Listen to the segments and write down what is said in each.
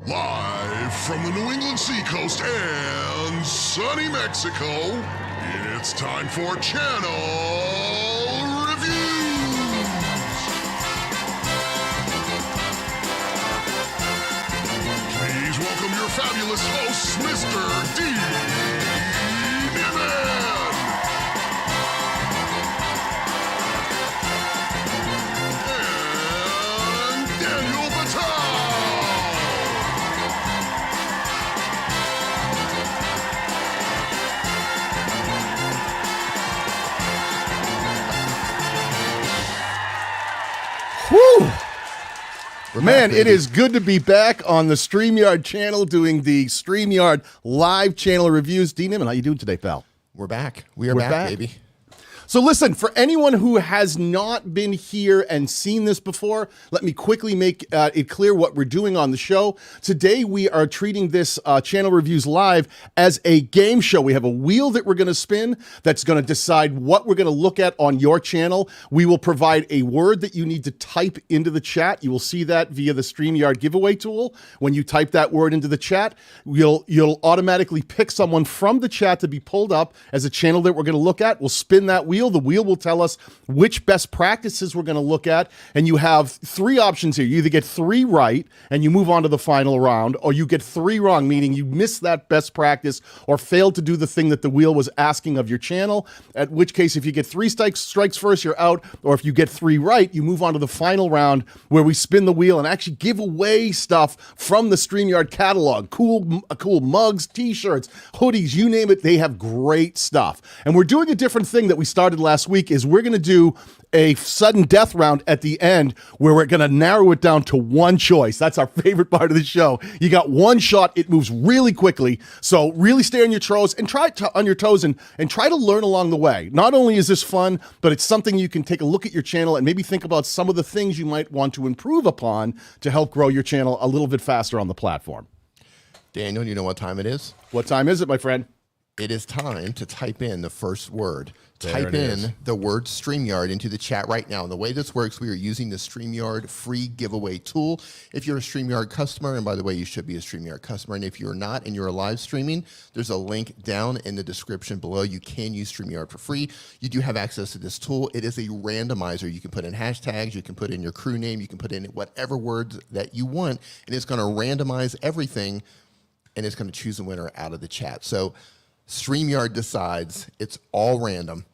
Live from the New England seacoast and sunny Mexico, it's time for Channel Reviews. Please welcome your fabulous hosts, Mr. Dee, Nimmin, and Daniel Batal. Whew. Man, it is good to be back on the Streamyard channel doing the Streamyard live channel reviews. Dee Nimmin, how you doing today, pal? We're back. We're back, baby. So listen, for anyone who has not been here and seen this before, let me quickly make it clear what we're doing on the show. Today, we are treating this Channel Reviews Live as a game show. We have a wheel that we're going to spin that's going to decide what we're going to look at on your channel. We will provide a word that you need to type into the chat. You will see that via the StreamYard giveaway tool. When you type that word into the chat, you'll automatically pick someone from the chat to be pulled up as a channel that we're going to look at. We'll spin that wheel. The wheel will tell us which best practices we're going to look at. And you have three options here. You either get 3 right and you move on to the final round, or you get 3 wrong, meaning you missed that best practice or failed to do the thing that the wheel was asking of your channel. At which case, if you get 3 strikes first, you're out. Or if you get 3 right, you move on to the final round where we spin the wheel and actually give away stuff from the StreamYard catalog. Cool mugs, t-shirts, hoodies, you name it. They have great stuff. And we're doing a different thing that we started last week is we're going to do a sudden death round at the end where we're going to narrow it down to one choice. That's our favorite part of the show. You got one shot. It moves really quickly. So really stay on your toes and try to learn along the way. Not only is this fun, but it's something you can take a look at your channel and maybe think about some of the things you might want to improve upon to help grow your channel a little bit faster on the platform. Daniel, you know what time it is? What time is it, my friend? It is time to type in the first word. Type in the word StreamYard into the chat right now. And the way this works, we are using the StreamYard free giveaway tool. If you're a StreamYard customer, and by the way, you should be a StreamYard customer, and if you're not and you're live streaming, there's a link down in the description below. You can use StreamYard for free. You do have access to this tool. It is a randomizer. You can put in hashtags, you can put in your crew name, you can put in whatever words that you want, and it's going to randomize everything, and it's going to choose a winner out of the chat. So StreamYard decides. It's all random.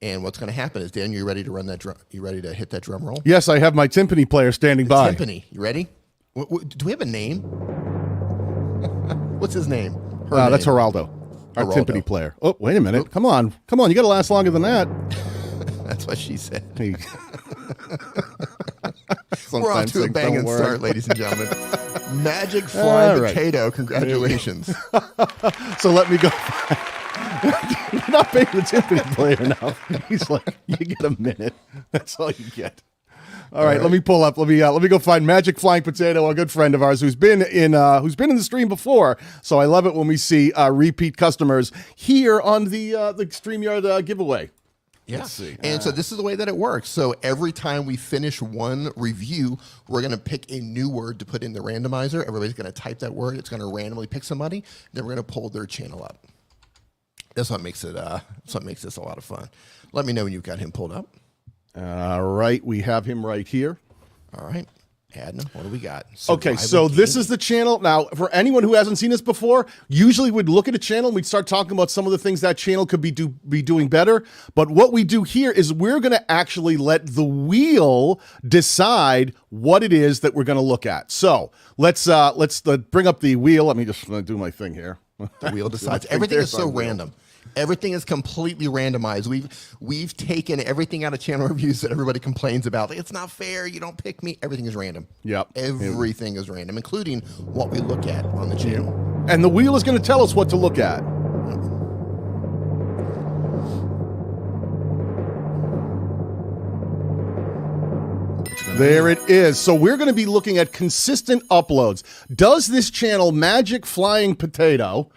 And what's going to happen is, Daniel, you ready to run that drum? You ready to hit that drum roll? Yes, I have my timpani player standing by. Timpani, you ready? Do we have a name? What's his name? That's Geraldo, our timpani player. Oh, wait a minute. Come on. You got to last longer than that. That's what she said. Hey. We're off to a banging start, ladies and gentlemen. Magic flying potato. Congratulations. So let me go. You're not paying the timpani player enough. He's like, you get a minute. That's all you get. All right. Let me pull up. Let me go find Magic Flying Potato, a good friend of ours who's been in the stream before. So I love it when we see repeat customers here on the StreamYard giveaway. Yeah. Let's see. And so this is the way that it works. So every time we finish one review, we're going to pick a new word to put in the randomizer. Everybody's going to type that word. It's going to randomly pick somebody. Then we're going to pull their channel up. That's what makes it. That's what makes this a lot of fun. Let me know when you've got him pulled up. All right, we have him right here. All right, Adna, what do we got? Okay, so this is the channel. Now, for anyone who hasn't seen this before, usually we'd look at a channel and we'd start talking about some of the things that channel could be doing better. But what we do here is we're going to actually let the wheel decide what it is that we're going to look at. So let's bring up the wheel. Let me just do my thing here. The wheel decides. Everything is so random. Everything is completely randomized. We've taken everything out of channel reviews that everybody complains about. Like, it's not fair. You don't pick me. Everything is random. Yep. Everything is random, including what we look at on the channel. And the wheel is going to tell us what to look at. There it is. So we're going to be looking at consistent uploads. Does this channel, Magic Flying Potato,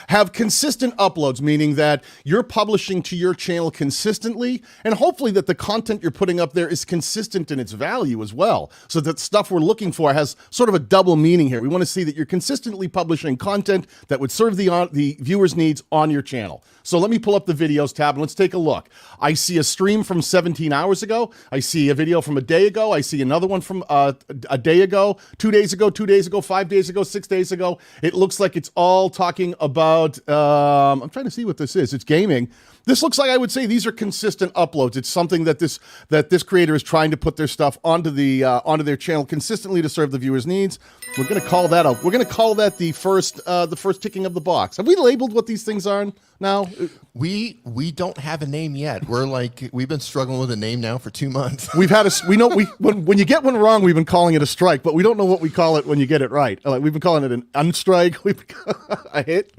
have consistent uploads, meaning that you're publishing to your channel consistently, and hopefully that the content you're putting up there is consistent in its value as well. So that stuff we're looking for has sort of a double meaning here. We want to see that you're consistently publishing content that would serve the viewers' needs on your channel. So let me pull up the videos tab and let's take a look. I see a stream from 17 hours ago. I see a video from a day ago. I see another one from a day ago, 2 days ago, 2 days ago, 5 days ago, 6 days ago. It looks like it's all talking about, I'm trying to see what this is. It's gaming. This looks like, I would say, these are consistent uploads. It's something that this creator is trying to put their stuff onto their channel consistently to serve the viewers' needs. We're going to call that out. We're going to call that the first ticking of the box. Have we labeled what these things are now? We don't have a name yet. We've been struggling with a name now for 2 months. When you get one wrong, we've been calling it a strike, but we don't know what we call it when you get it right. Like, we've been calling it an unstrike, a hit.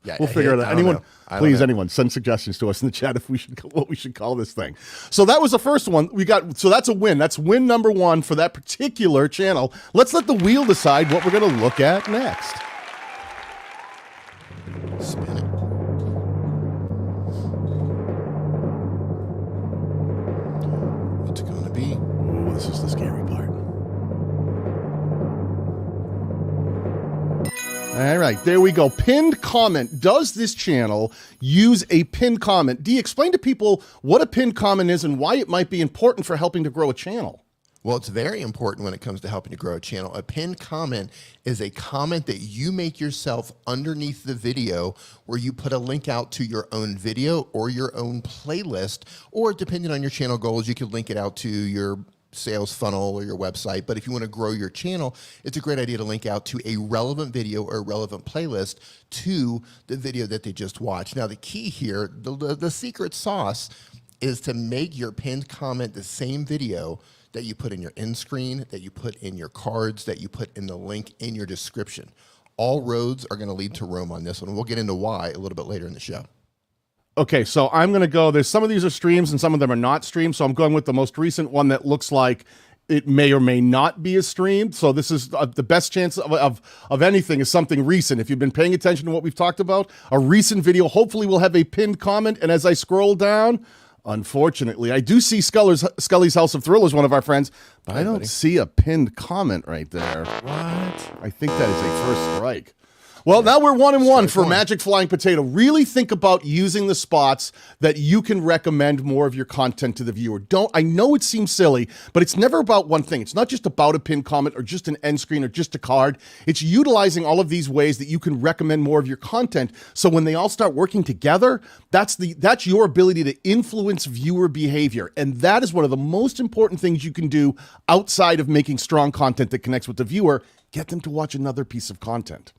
Yeah, we'll figure it out. Anyone, send suggestions to us in the chat if what we should call this thing. So that was the first one we got. So that's a win. That's win number one for that particular channel. Let's let the wheel decide what we're going to look at next. Spin it. What's it going to be? Ooh, this is the scary part. All right, there we go. Pinned comment. Does this channel use a pinned comment? Dee, explain to people what a pinned comment is and why it might be important for helping to grow a channel. Well, it's very important when it comes to helping to grow a channel. A pinned comment is a comment that you make yourself underneath the video where you put a link out to your own video or your own playlist, or depending on your channel goals, you could link it out to your sales funnel or your website. But if you want to grow your channel, it's a great idea to link out to a relevant video or a relevant playlist to the video that they just watched. Now, the key here, the secret sauce, is to make your pinned comment the same video that you put in your end screen, that you put in your cards, that you put in the link in your description. All roads are going to lead to Rome on this one. We'll get into why a little bit later in the show. Okay, so I'm going to go, there's some of these are streams and some of them are not streams, so I'm going with the most recent one that looks like it may or may not be a stream. So this is the best chance of anything is something recent. If you've been paying attention to what we've talked about, a recent video hopefully will have a pinned comment, and as I scroll down, unfortunately, I do see Scully's House of Thrillers, one of our friends, but I don't see a pinned comment right there. What? I think that is a first strike. Well, now we're 1-1 for Magic Flying Potato. Really think about using the spots that you can recommend more of your content to the viewer. I know it seems silly, but it's never about one thing. It's not just about a pinned comment or just an end screen or just a card. It's utilizing all of these ways that you can recommend more of your content. So when they all start working together, that's your ability to influence viewer behavior. And that is one of the most important things you can do outside of making strong content that connects with the viewer. Get them to watch another piece of content.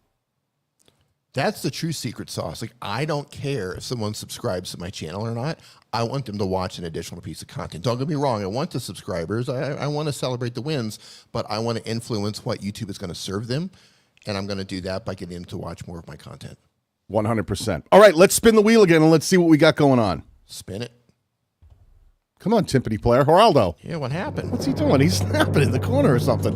That's the true secret sauce. Like, I don't care if someone subscribes to my channel or not. I want them to watch an additional piece of content. Don't get me wrong. I want the subscribers. I want to celebrate the wins, but I want to influence what YouTube is going to serve them. And I'm going to do that by getting them to watch more of my content. 100%. All right, let's spin the wheel again and let's see what we got going on. Spin it. Come on, timpani player. Geraldo. Yeah, what happened? What's he doing? He's snapping in the corner or something.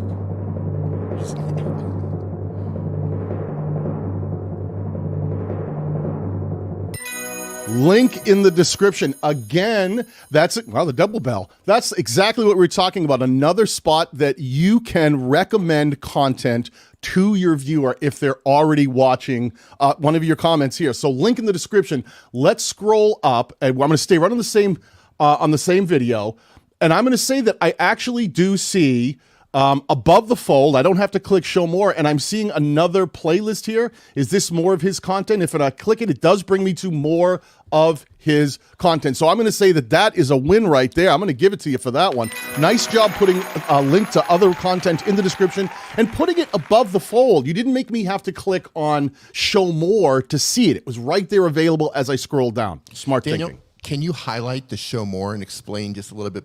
Link in the description. Again, the double bell. That's exactly what we're talking about. Another spot that you can recommend content to your viewer if they're already watching one of your comments here. So link in the description. Let's scroll up, and I'm going to stay right on the same video. And I'm going to say that I actually do see above the fold, I don't have to click show more, and I'm seeing another playlist here. Is this more of his content? If I click it, it does bring me to more of his content. So I'm going to say that is a win right there. I'm going to give it to you for that one. Nice job putting a link to other content in the description and putting it above the fold. You didn't make me have to click on show more to see it. It was right there available as I scrolled down. Smart Daniel, thinking. Can you highlight the show more and explain just a little bit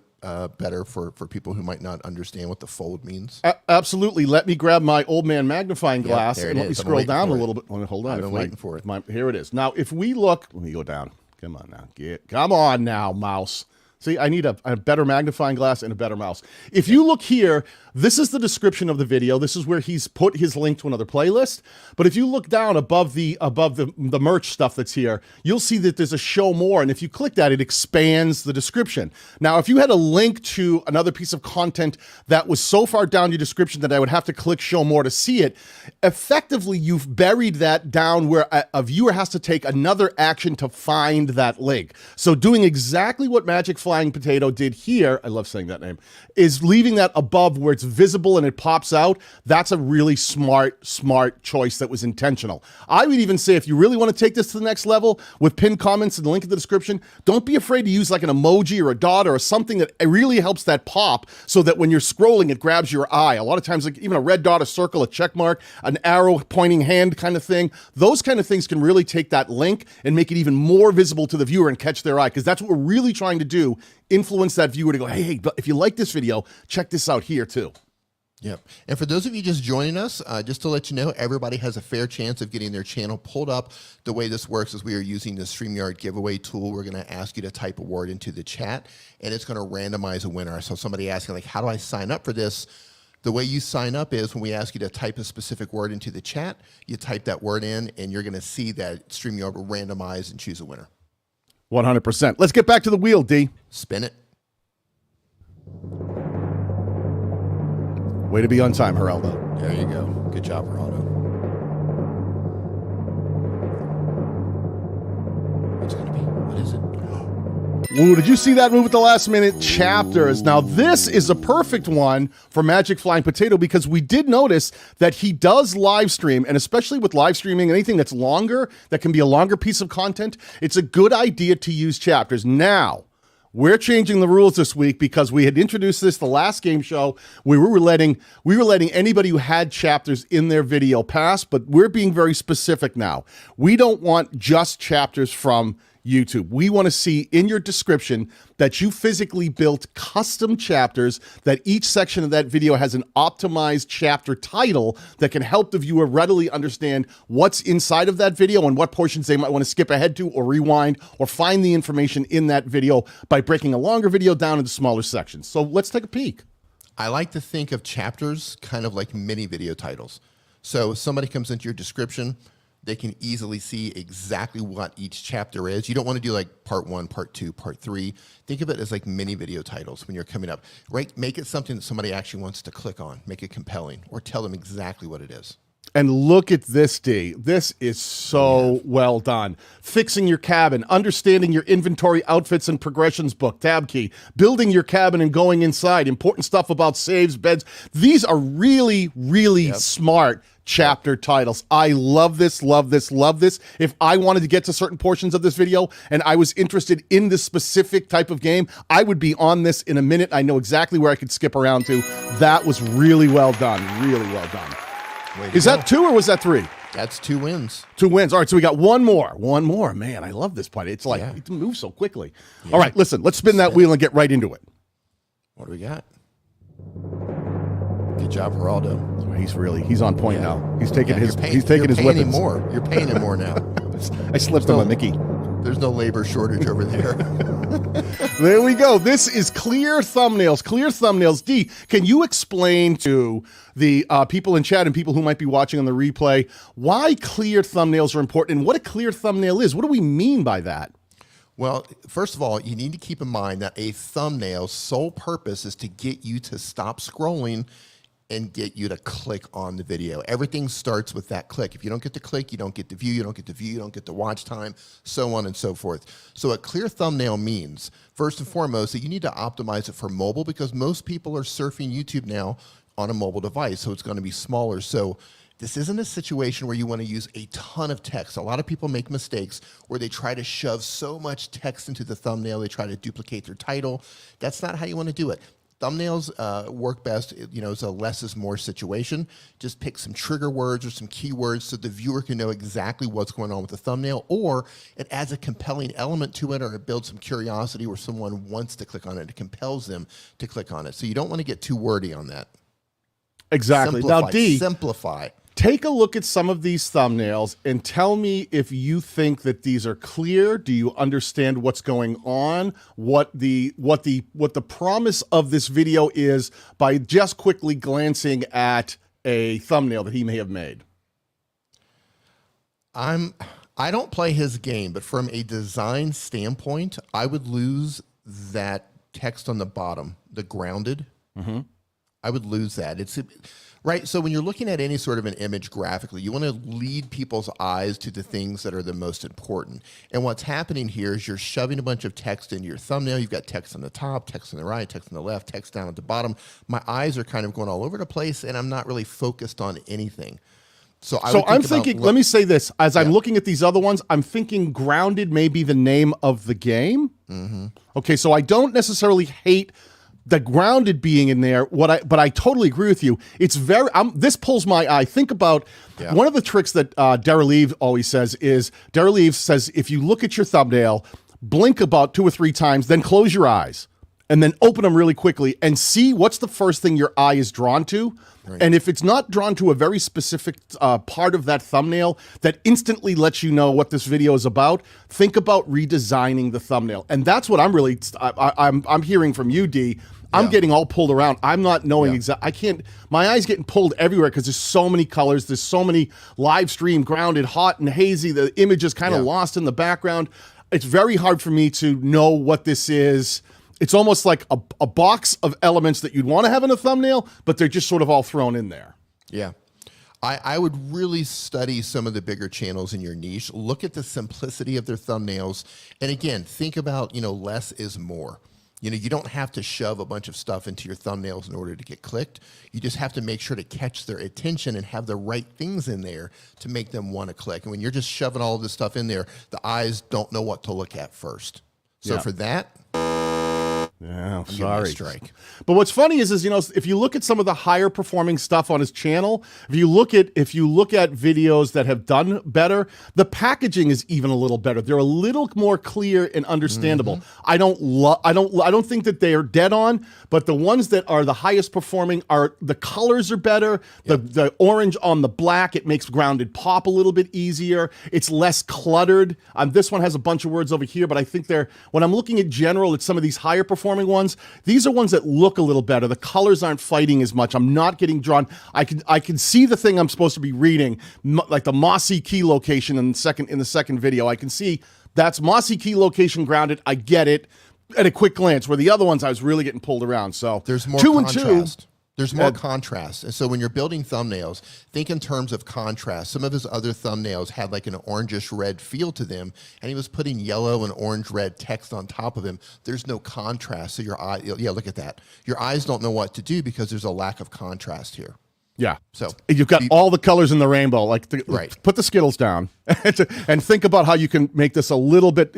better for people who might not understand what the fold means? Absolutely. Let me grab my old man magnifying glass and let me scroll down a little bit. Hold on. I've been waiting for it. Here it is. Now, if we look, let me go down. Come on now. Come on now, mouse. See, I need a better magnifying glass and a better mouse. If you look here, this is the description of the video. This is where he's put his link to another playlist. But if you look down above the merch stuff that's here, you'll see that there's a show more. And if you click that, it expands the description. Now, if you had a link to another piece of content that was so far down your description that I would have to click show more to see it, effectively, you've buried that down where a viewer has to take another action to find that link. So doing exactly what Magic Flying Potato did here, I love saying that name, is leaving that above where it's visible and it pops out. That's a really smart choice that was intentional. I would even say if you really want to take this to the next level with pinned comments and the link in the description, don't be afraid to use like an emoji or a dot or something that really helps that pop so that when you're scrolling, it grabs your eye. A lot of times, like even a red dot, a circle, a check mark, an arrow pointing hand kind of thing, those kind of things can really take that link and make it even more visible to the viewer and catch their eye, because that's what we're really trying to do, influence that viewer to go, hey, if you like this video, check this out here too. Yep. And for those of you just joining us, just to let you know, everybody has a fair chance of getting their channel pulled up. The way this works is we are using the Streamyard giveaway tool. We're going to ask you to type a word into the chat, and it's going to randomize a winner. So somebody asking, like, how do I sign up for this? The way you sign up is when we ask you to type a specific word into the chat, you type that word in, and you're going to see that Streamyard will randomize and choose a winner. 100%. Let's get back to the wheel, D. Spin it. Way to be on time, Geraldo. There you go. Good job, Geraldo. What's it going to be? What is it? Ooh, did you see that move at the last minute? Chapters. Now, this is a perfect one for Magic Flying Potato because we did notice that he does live stream, and especially with live streaming, anything that's longer, that can be a longer piece of content, it's a good idea to use chapters. Now, we're changing the rules this week because we had introduced this the last game show where we were letting anybody who had chapters in their video pass, but we're being very specific now. We don't want just chapters from YouTube. We want to see in your description that you physically built custom chapters, that each section of that video has an optimized chapter title that can help the viewer readily understand what's inside of that video and what portions they might want to skip ahead to or rewind or find the information in that video by breaking a longer video down into smaller sections. So let's take a peek. I like to think of chapters kind of like mini video titles. So if somebody comes into your description, they can easily see exactly what each chapter is. You don't want to do like part 1, part 2, part 3. Think of it as like mini video titles when you're coming up, right? Make it something that somebody actually wants to click on, make it compelling, or tell them exactly what it is. And look at this, D. This is so well done. Fixing your cabin, understanding your inventory, outfits, and progressions book, tab key, building your cabin and going inside, important stuff about saves, beds. These are really, really smart chapter titles. I love this, love this, love this. If I wanted to get to certain portions of this video and I was interested in this specific type of game, I would be on this in a minute. I know exactly where I could skip around to. That was really well done, really well done. Is that 2 or was that 3? That's 2 wins. 2 wins. All right, so we got one more. One more. Man, I love this part. It's like it moves so quickly. Yeah. All right, listen, let's spin that wheel and get right into it. What do we got? Good job, Geraldo. He's on point now. He's taking his weapons. More. You're paying him more now. I slipped him a Mickey. There's no labor shortage over there. There we go. This is clear thumbnails. Clear thumbnails. D, can you explain to the people in chat and people who might be watching on the replay why clear thumbnails are important and what a clear thumbnail is? What do we mean by that? Well, first of all, you need to keep in mind that a thumbnail's sole purpose is to get you to stop scrolling and get you to click on the video. Everything starts with that click. If you don't get the click, you don't get the view, you don't get the view, you don't get the watch time, so on and so forth. So a clear thumbnail means, first and foremost, that you need to optimize it for mobile because most people are surfing YouTube now on a mobile device, so it's going to be smaller. So this isn't a situation where you want to use a ton of text. A lot of people make mistakes where they try to shove so much text into the thumbnail, they try to duplicate their title. That's not how you want to do it. Thumbnails work best, it's a less is more situation. Just pick some trigger words or some keywords so the viewer can know exactly what's going on with the thumbnail, or it adds a compelling element to it, or it builds some curiosity where someone wants to click on it. It compels them to click on it. So you don't want to get too wordy on that. Exactly. Simplify. Now, D, simplify. Take a look at some of these thumbnails and tell me if you think that these are clear. Do you understand what's going on? What the promise of this video is by just quickly glancing at a thumbnail that he may have made? I don't play his game, but from a design standpoint, I would lose that text on the bottom, the grounded. Mm-hmm. I would lose that. It's right. So when you're looking at any sort of an image graphically, you want to lead people's eyes to the things that are the most important. And what's happening here is you're shoving a bunch of text into your thumbnail. You've got text on the top, text on the right, text on the left, text down at the bottom. My eyes are kind of going all over the place, and I'm not really focused on anything. So I'm thinking, let me say this, as I'm looking at these other ones, I'm thinking grounded may be the name of the game. Mm-hmm. Okay, so I don't necessarily hate the grounded being in there, but I totally agree with you. It's very, this pulls my eye. Think about one of the tricks that Daniel Dee always says is, Daniel Dee says, if you look at your thumbnail, blink about 2 or 3 times, then close your eyes and then open them really quickly and see what's the first thing your eye is drawn to. Right. And if it's not drawn to a very specific part of that thumbnail that instantly lets you know what this video is about, think about redesigning the thumbnail. And that's what I'm really, I'm hearing from you, Dee. I'm getting all pulled around. I'm not knowing exactly. I can't, my eyes getting pulled everywhere because there's so many colors. There's so many live stream, grounded, hot and hazy. The image is kind of lost in the background. It's very hard for me to know what this is. It's almost like a box of elements that you'd want to have in a thumbnail, but they're just sort of all thrown in there. Yeah. I would really study some of the bigger channels in your niche. Look at the simplicity of their thumbnails. And again, think about, less is more. You don't have to shove a bunch of stuff into your thumbnails in order to get clicked. You just have to make sure to catch their attention and have the right things in there to make them want to click. And when you're just shoving all of this stuff in there, the eyes don't know what to look at first. So for that, yeah, I'm sorry. Strike. But what's funny is if you look at some of the higher performing stuff on his channel, if you look at videos that have done better, the packaging is even a little better. They're a little more clear and understandable. Mm-hmm. I don't think that they are dead on, but the ones that are the highest performing are the colors are better. Yep. The orange on the black, it makes grounded pop a little bit easier. It's less cluttered. This one has a bunch of words over here, but I think when I'm looking at general at some of these higher performing ones, these are ones that look a little better. The colors aren't fighting as much. I'm not getting drawn. I can see the thing I'm supposed to be reading, like the Mossy key location in the second video. I can see that's Mossy key location grounded. I get it at a quick glance. Where the other ones I was really getting pulled around. So there's more contrast. There's more contrast. And so when you're building thumbnails, think in terms of contrast. Some of his other thumbnails had like an orangish red feel to them, and he was putting yellow and orange red text on top of them. There's no contrast. So your eye, look at that. Your eyes don't know what to do because there's a lack of contrast here. Yeah. So you've got all the colors in the rainbow. Put the Skittles down and think about how you can make this a little bit,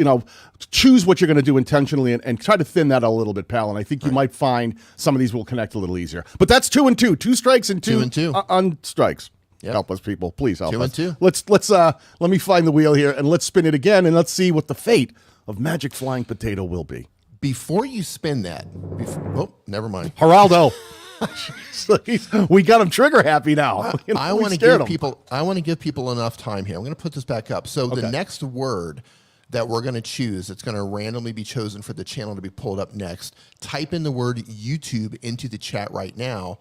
choose what you're going to do intentionally and try to thin that out a little bit, pal. And I think you might find some of these will connect a little easier. But that's 2 and 2. 2 strikes and 2 on strikes. Yep. Help us, people. Please help us. 2 and 2. Let's let me find the wheel here and let's spin it again and let's see what the fate of Magic Flying Potato will be. Before you spin that, never mind. Geraldo. We got him trigger happy now. I want to give people enough time here. I'm going to put this back up. So the next word that we're going to choose, it's going to randomly be chosen for the channel to be pulled up next. Type in the word YouTube into the chat right now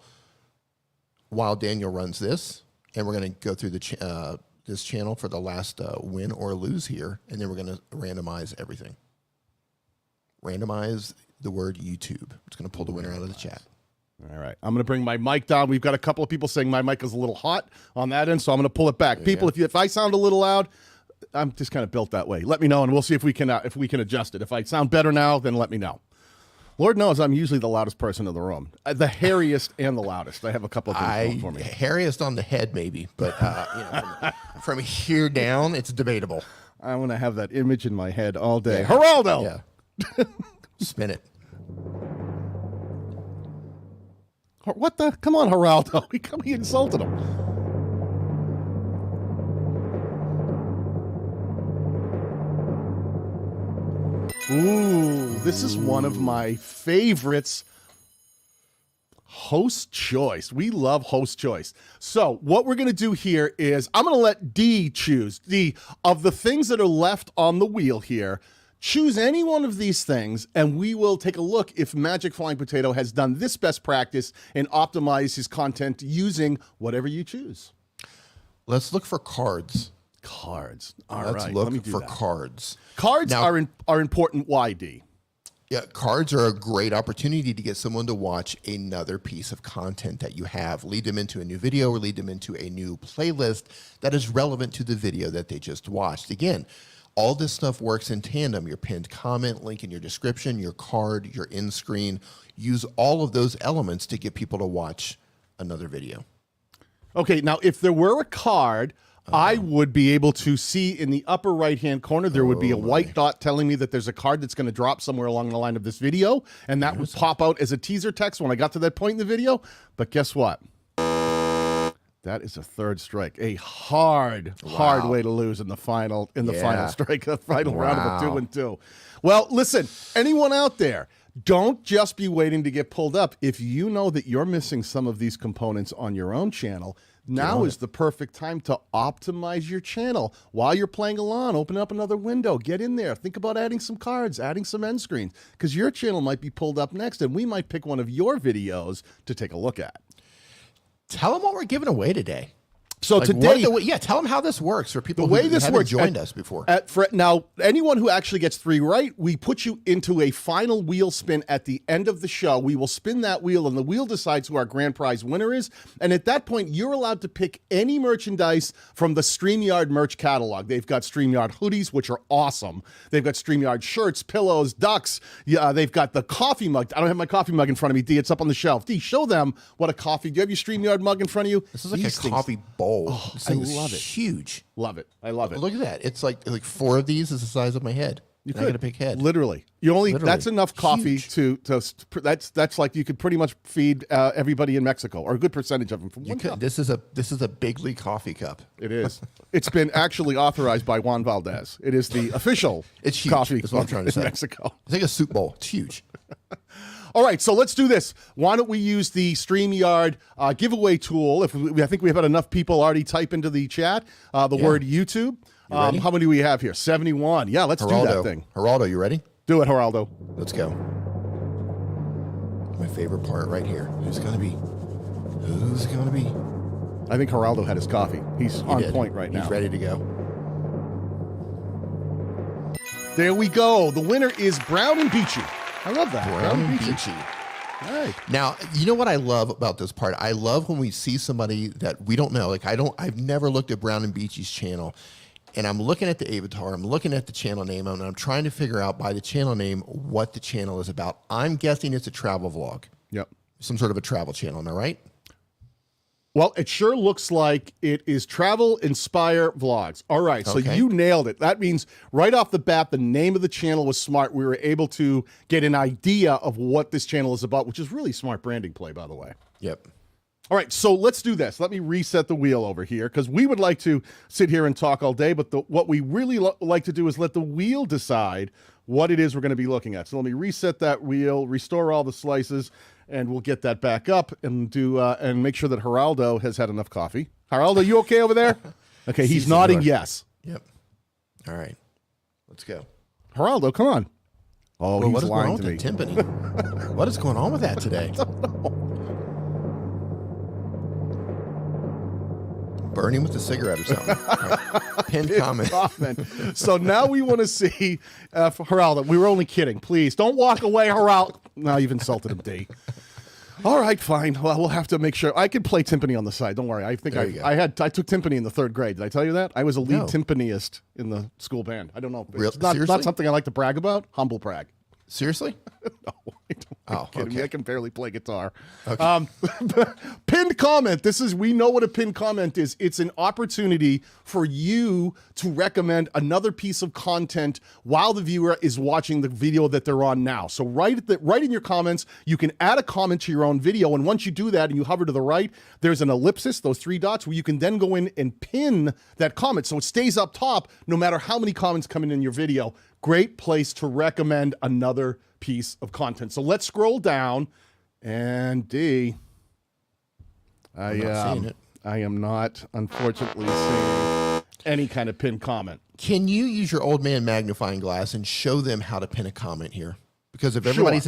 while Daniel runs this, and we're going to go through this channel for the last win or lose here, and then we're going to randomize everything. Randomize the word YouTube. It's going to pull the winner out of the chat. All right. I'm going to bring my mic down. We've got a couple of people saying my mic is a little hot on that end, so I'm going to pull it back. People, if I sound a little loud, I'm just kind of built that way. Let me know, and we'll see if we can adjust it. If I sound better now, then let me know. Lord knows I'm usually the loudest person in the room. The hairiest and the loudest. I have a couple of things going for me. Hairiest on the head, maybe, but from here down, it's debatable. I'm going to have that image in my head all day. Geraldo! Yeah. Spin it. What the? Come on, Geraldo. He insulted him. Ooh, this is one of my favorites. Host choice. We love host choice. So what we're going to do here is I'm going to let Dee choose. Dee, of the things that are left on the wheel here, choose any one of these things, and we will take a look if Magic Flying Potato has done this best practice and optimize his content using whatever you choose. Let's look for cards. Cards. All Let's right. look Let me do for that. cards. Cards Now- are important. Why, Dee? Yeah, cards are a great opportunity to get someone to watch another piece of content that you have. Lead them into a new video or lead them into a new playlist that is relevant to the video that they just watched. Again, all this stuff works in tandem. Your pinned comment, link in your description, your card, your end screen. Use all of those elements to get people to watch another video. Okay, now if there were a card, I would be able to see in the upper right-hand corner, there would be a white dot telling me that there's a card that's going to drop somewhere along the line of this video, and that would pop out as a teaser text when I got to that point in the video. But guess what? That is a third strike. A hard way to lose in the final strike, the final round of a 2-2. Well, listen, anyone out there, don't just be waiting to get pulled up. If you know that you're missing some of these components on your own channel, now is the perfect time to optimize your channel. While you're playing along, open up another window, get in there, think about adding some cards, adding some end screens, because your channel might be pulled up next, and we might pick one of your videos to take a look at. Tell them what we're giving away today. So today, tell them how this works for people the way who this haven't works, joined us before. Now, anyone who actually gets 3 right, we put you into a final wheel spin at the end of the show. We will spin that wheel, and the wheel decides who our grand prize winner is. And at that point, you're allowed to pick any merchandise from the Streamyard merch catalog. They've got Streamyard hoodies, which are awesome. They've got Streamyard shirts, pillows, ducks. Yeah, they've got the coffee mug. I don't have my coffee mug in front of me, Dee. It's up on the shelf. Dee, show them what a coffee. Do you have your Streamyard mug in front of you? This is like a coffee bowl. I love it. Huge. Love it. I love it. Look at that. It's like 4 of these is the size of my head. You I got a big head. Literally. That's enough coffee Huge. that's like you could pretty much feed everybody in Mexico, or a good percentage of them from one cup. This is a bigly coffee cup. It is. It's been actually authorized by Juan Valdez. It is the official It's huge, coffee is what I'm trying to in say. Mexico. It's like a soup bowl. It's huge. All right, so let's do this. Why don't we use the StreamYard giveaway tool? I think we've had enough people already type into the chat the word YouTube. How many do we have here? 71. Yeah, let's do that thing. Geraldo, you ready? Do it, Geraldo. Let's go. My favorite part right here. Who's gonna be? I think Geraldo had his coffee. He's on point right now. He's ready to go. There we go. The winner is Brown and Beachy. I love that. Brown and Beachy. All right. Now, you know what I love about this part? I love when we see somebody that we don't know. I've never looked at Brown and Beachy's channel, and I'm looking at the avatar, I'm looking at the channel name, and I'm trying to figure out by the channel name what the channel is about. I'm guessing it's a travel vlog. Yep. Some sort of a travel channel, am I right? Well, it sure looks like it is Travel Inspire Vlogs. All right, so you nailed it. That means right off the bat, the name of the channel was smart. We were able to get an idea of what this channel is about, which is really smart branding play, by the way. Yep. All right, so let's do this. Let me reset the wheel over here, because we would like to sit here and talk all day, but what we really like to do is let the wheel decide what it is we're going to be looking at. So let me reset that wheel, restore all the slices, and we'll get that back up and do and make sure that Geraldo has had enough coffee. Geraldo, you okay over there? Okay, he's nodding yes. Yep. All right. Let's go. Geraldo, come on. Oh, Well, he's what is going lying on to me. with the timpani? What is going on with that today? Burning with a cigarette or something. Right. Pinned comment. So now we want to see Geraldo. We were only kidding. Please don't walk away, Geraldo. Now you've insulted him, D. All right, fine. Well, we'll have to make sure. I can play timpani on the side. Don't worry. I think I took timpani in the 3rd grade. Did I tell you that? I was a lead timpanist in the school band. I don't know. It's not something I like to brag about. Humble brag. Seriously? No, I don't. Oh, Kidding me. okay. I can barely play guitar. Okay. Pinned comment. We know what a pinned comment is. It's an opportunity for you to recommend another piece of content while the viewer is watching the video that they're on now. So right in your comments, you can add a comment to your own video. And once you do that and you hover to the right, there's an ellipsis, those 3 dots, where you can then go in and pin that comment. So it stays up top no matter how many comments come in your video. Great place to recommend another piece of content. So let's scroll down And D, I'm not seeing it. I am not, unfortunately, seeing any kind of pinned comment. Can you use your old man magnifying glass and show them how to pin a comment here? Because if everybody's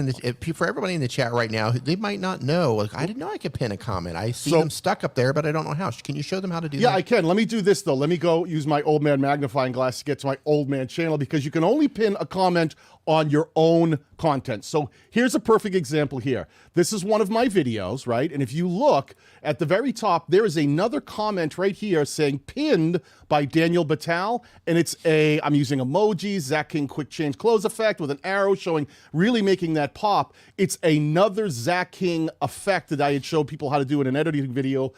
for everybody in the chat right now, they might not know. Like, I didn't know I could pin a comment. I see them stuck up there, but I don't know how. Can you show them how to do that? Yeah, I can. Let me do this though. Let me go use my old man magnifying glass to get to my old man channel, because you can only pin a comment on your own content. So here's a perfect example here. This is one of my videos, right? And if you look at the very top, there is another comment right here saying pinned by Daniel Batal. And it's I'm using emojis, Zach King quick change close effect with an arrow showing, really making that pop. It's another Zach King effect that I had showed people how to do in an editing video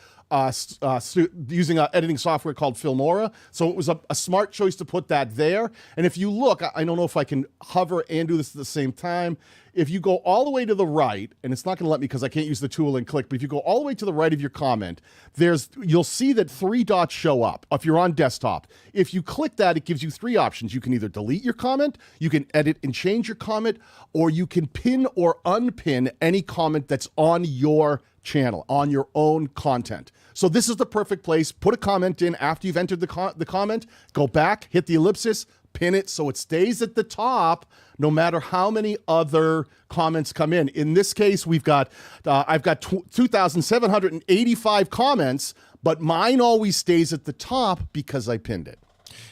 using an editing software called Filmora. So it was a smart choice to put that there. And if you look, I don't know if I can hover and do this at the same time. If you go all the way to the right, and it's not going to let me because I can't use the tool and click, but if you go all the way to the right of your comment, you'll see that 3 dots show up if you're on desktop. If you click that, it gives you 3 options. You can either delete your comment, you can edit and change your comment, or you can pin or unpin any comment that's on your channel, on your own content. So this is the perfect place. Put a comment in after you've entered the comment, go back, hit the ellipsis, pin it so it stays at the top no matter how many other comments come in. In this case, I've got 2,785 comments, but mine always stays at the top because I pinned it.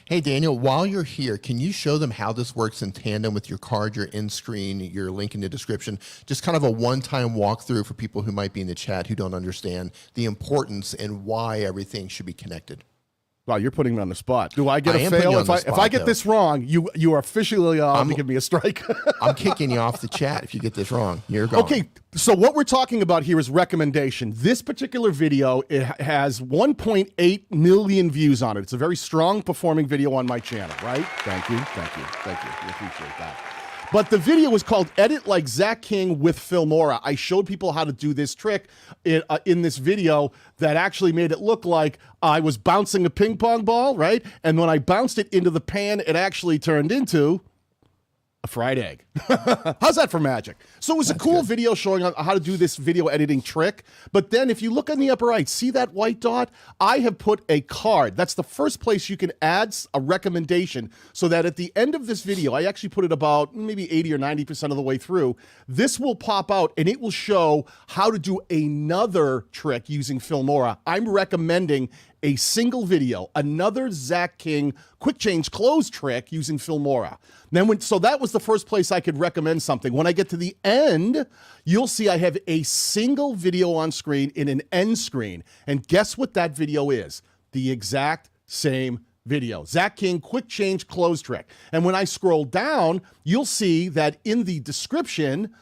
Hey, Daniel, while you're here, can you show them how this works in tandem with your card, your end screen, your link in the description? Just kind of a one-time walkthrough for people who might be in the chat who don't understand the importance and why everything should be connected. Wow, you're putting me on the spot. Do I get a fail if I get this wrong? You are officially giving me a strike. I'm kicking you off the chat if you get this wrong. You're gone. Okay, so what we're talking about here is recommendation. This particular video, it has 1.8 million views on it. It's a very strong performing video on my channel, right? Thank you. We appreciate that. But the video was called Edit Like Zach King with Filmora. I showed people how to do this trick in this video that actually made it look like I was bouncing a ping pong ball, right? And when I bounced it into the pan, it actually turned into a fried egg. How's that for magic? So it was a cool video showing how to do this video editing trick. But then if you look on the upper right, see that white dot? I have put a card. That's the first place you can add a recommendation so that at the end of this video, I actually put it about maybe 80 or 90% of the way through. This will pop out and it will show how to do another trick using Filmora. I'm recommending a single video, another Zach King quick change close trick using Filmora. So that was the first place I could recommend something. When I get to the end, you'll see I have a single video on screen in an end screen. And guess what that video is? The exact same video. Zach King quick change close trick. And when I scroll down, you'll see that in the description,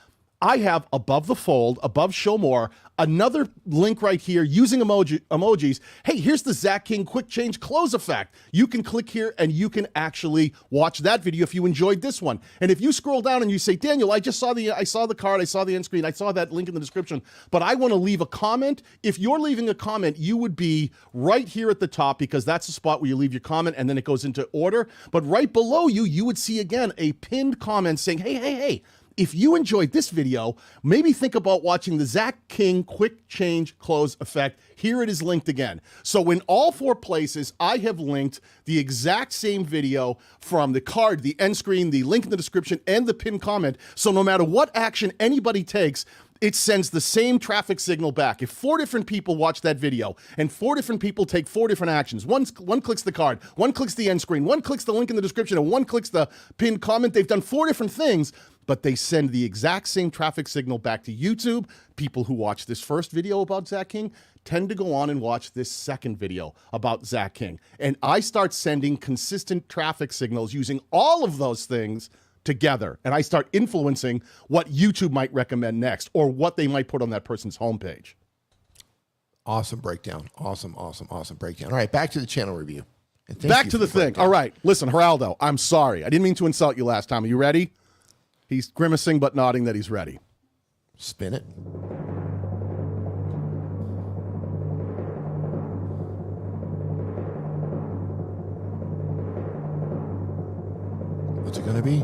I have above the fold, above show more, another link right here using emojis. Hey, here's the Zach King quick change close effect. You can click here and you can actually watch that video if you enjoyed this one. And if you scroll down and you say, Daniel, I saw the card, I saw the end screen, I saw that link in the description, but I want to leave a comment. If you're leaving a comment, you would be right here at the top because that's the spot where you leave your comment and then it goes into order. But right below you, you would see again a pinned comment saying, hey, if you enjoyed this video, maybe think about watching the Zach King quick change close effect. Here it is linked again. So in all 4 places, I have linked the exact same video from the card, the end screen, the link in the description, and the pinned comment. So no matter what action anybody takes, it sends the same traffic signal back. If 4 different people watch that video and 4 different people take 4 different actions, one clicks the card, one clicks the end screen, one clicks the link in the description, and one clicks the pinned comment, they've done 4 different things, but they send the exact same traffic signal back to YouTube. People who watch this first video about Zach King tend to go on and watch this second video about Zach King. And I start sending consistent traffic signals using all of those things together. And I start influencing what YouTube might recommend next or what they might put on that person's homepage. Awesome breakdown. Awesome breakdown. All right, back to the channel review. Back to the thing. All right, listen, Geraldo, I'm sorry. I didn't mean to insult you last time. Are you ready? He's grimacing but nodding that he's ready. Spin it. What's it going to be?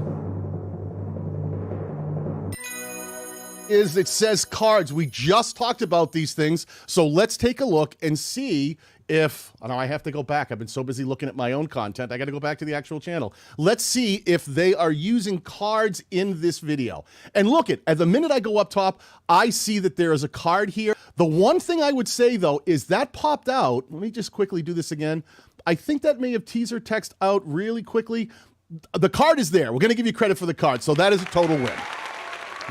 is it says cards. We just talked about these things, so let's take a look and see if, oh no, I have to go back. I've been so busy looking at my own content. I got to go back to the actual channel. Let's see if they are using cards in this video. And look at the minute I go up top, I see that there is a card here. The one thing I would say though is that popped out. Let me just quickly do this again. I think that may have teaser text out really quickly. The card is there. We're going to give you credit for the card. So that is a total win.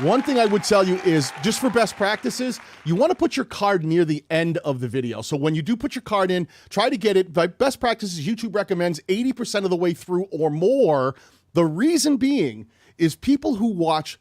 One thing I would tell you is, just for best practices, you want to put your card near the end of the video. So when you do put your card in, try to get it, by best practices, YouTube recommends 80% of the way through or more. The reason being is people who watch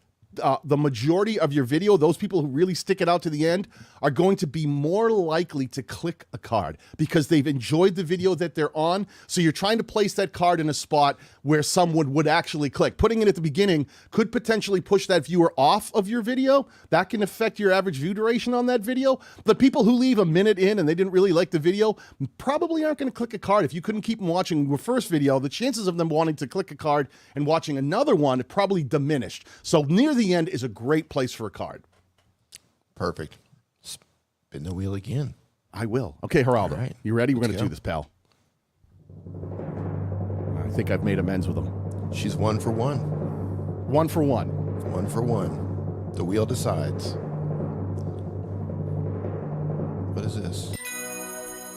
the majority of your video, those people who really stick it out to the end, are going to be more likely to click a card because they've enjoyed the video that they're on. So you're trying to place that card in a spot where someone would actually click. Putting it at the beginning could potentially push that viewer off of your video. That can affect your average view duration on that video. The people who leave a minute in and they didn't really like the video probably aren't going to click a card. If you couldn't keep them watching your first video, the chances of them wanting to click a card and watching another one are probably diminished. So near the end is a great place for a card. Perfect. Spin the wheel again. I will. Okay, Geraldo, All right. you ready? We're Let's going to go. do this, pal. I think I've made amends with him. She's 1 for 1. 1 for 1. 1 for 1. The wheel decides. What is this?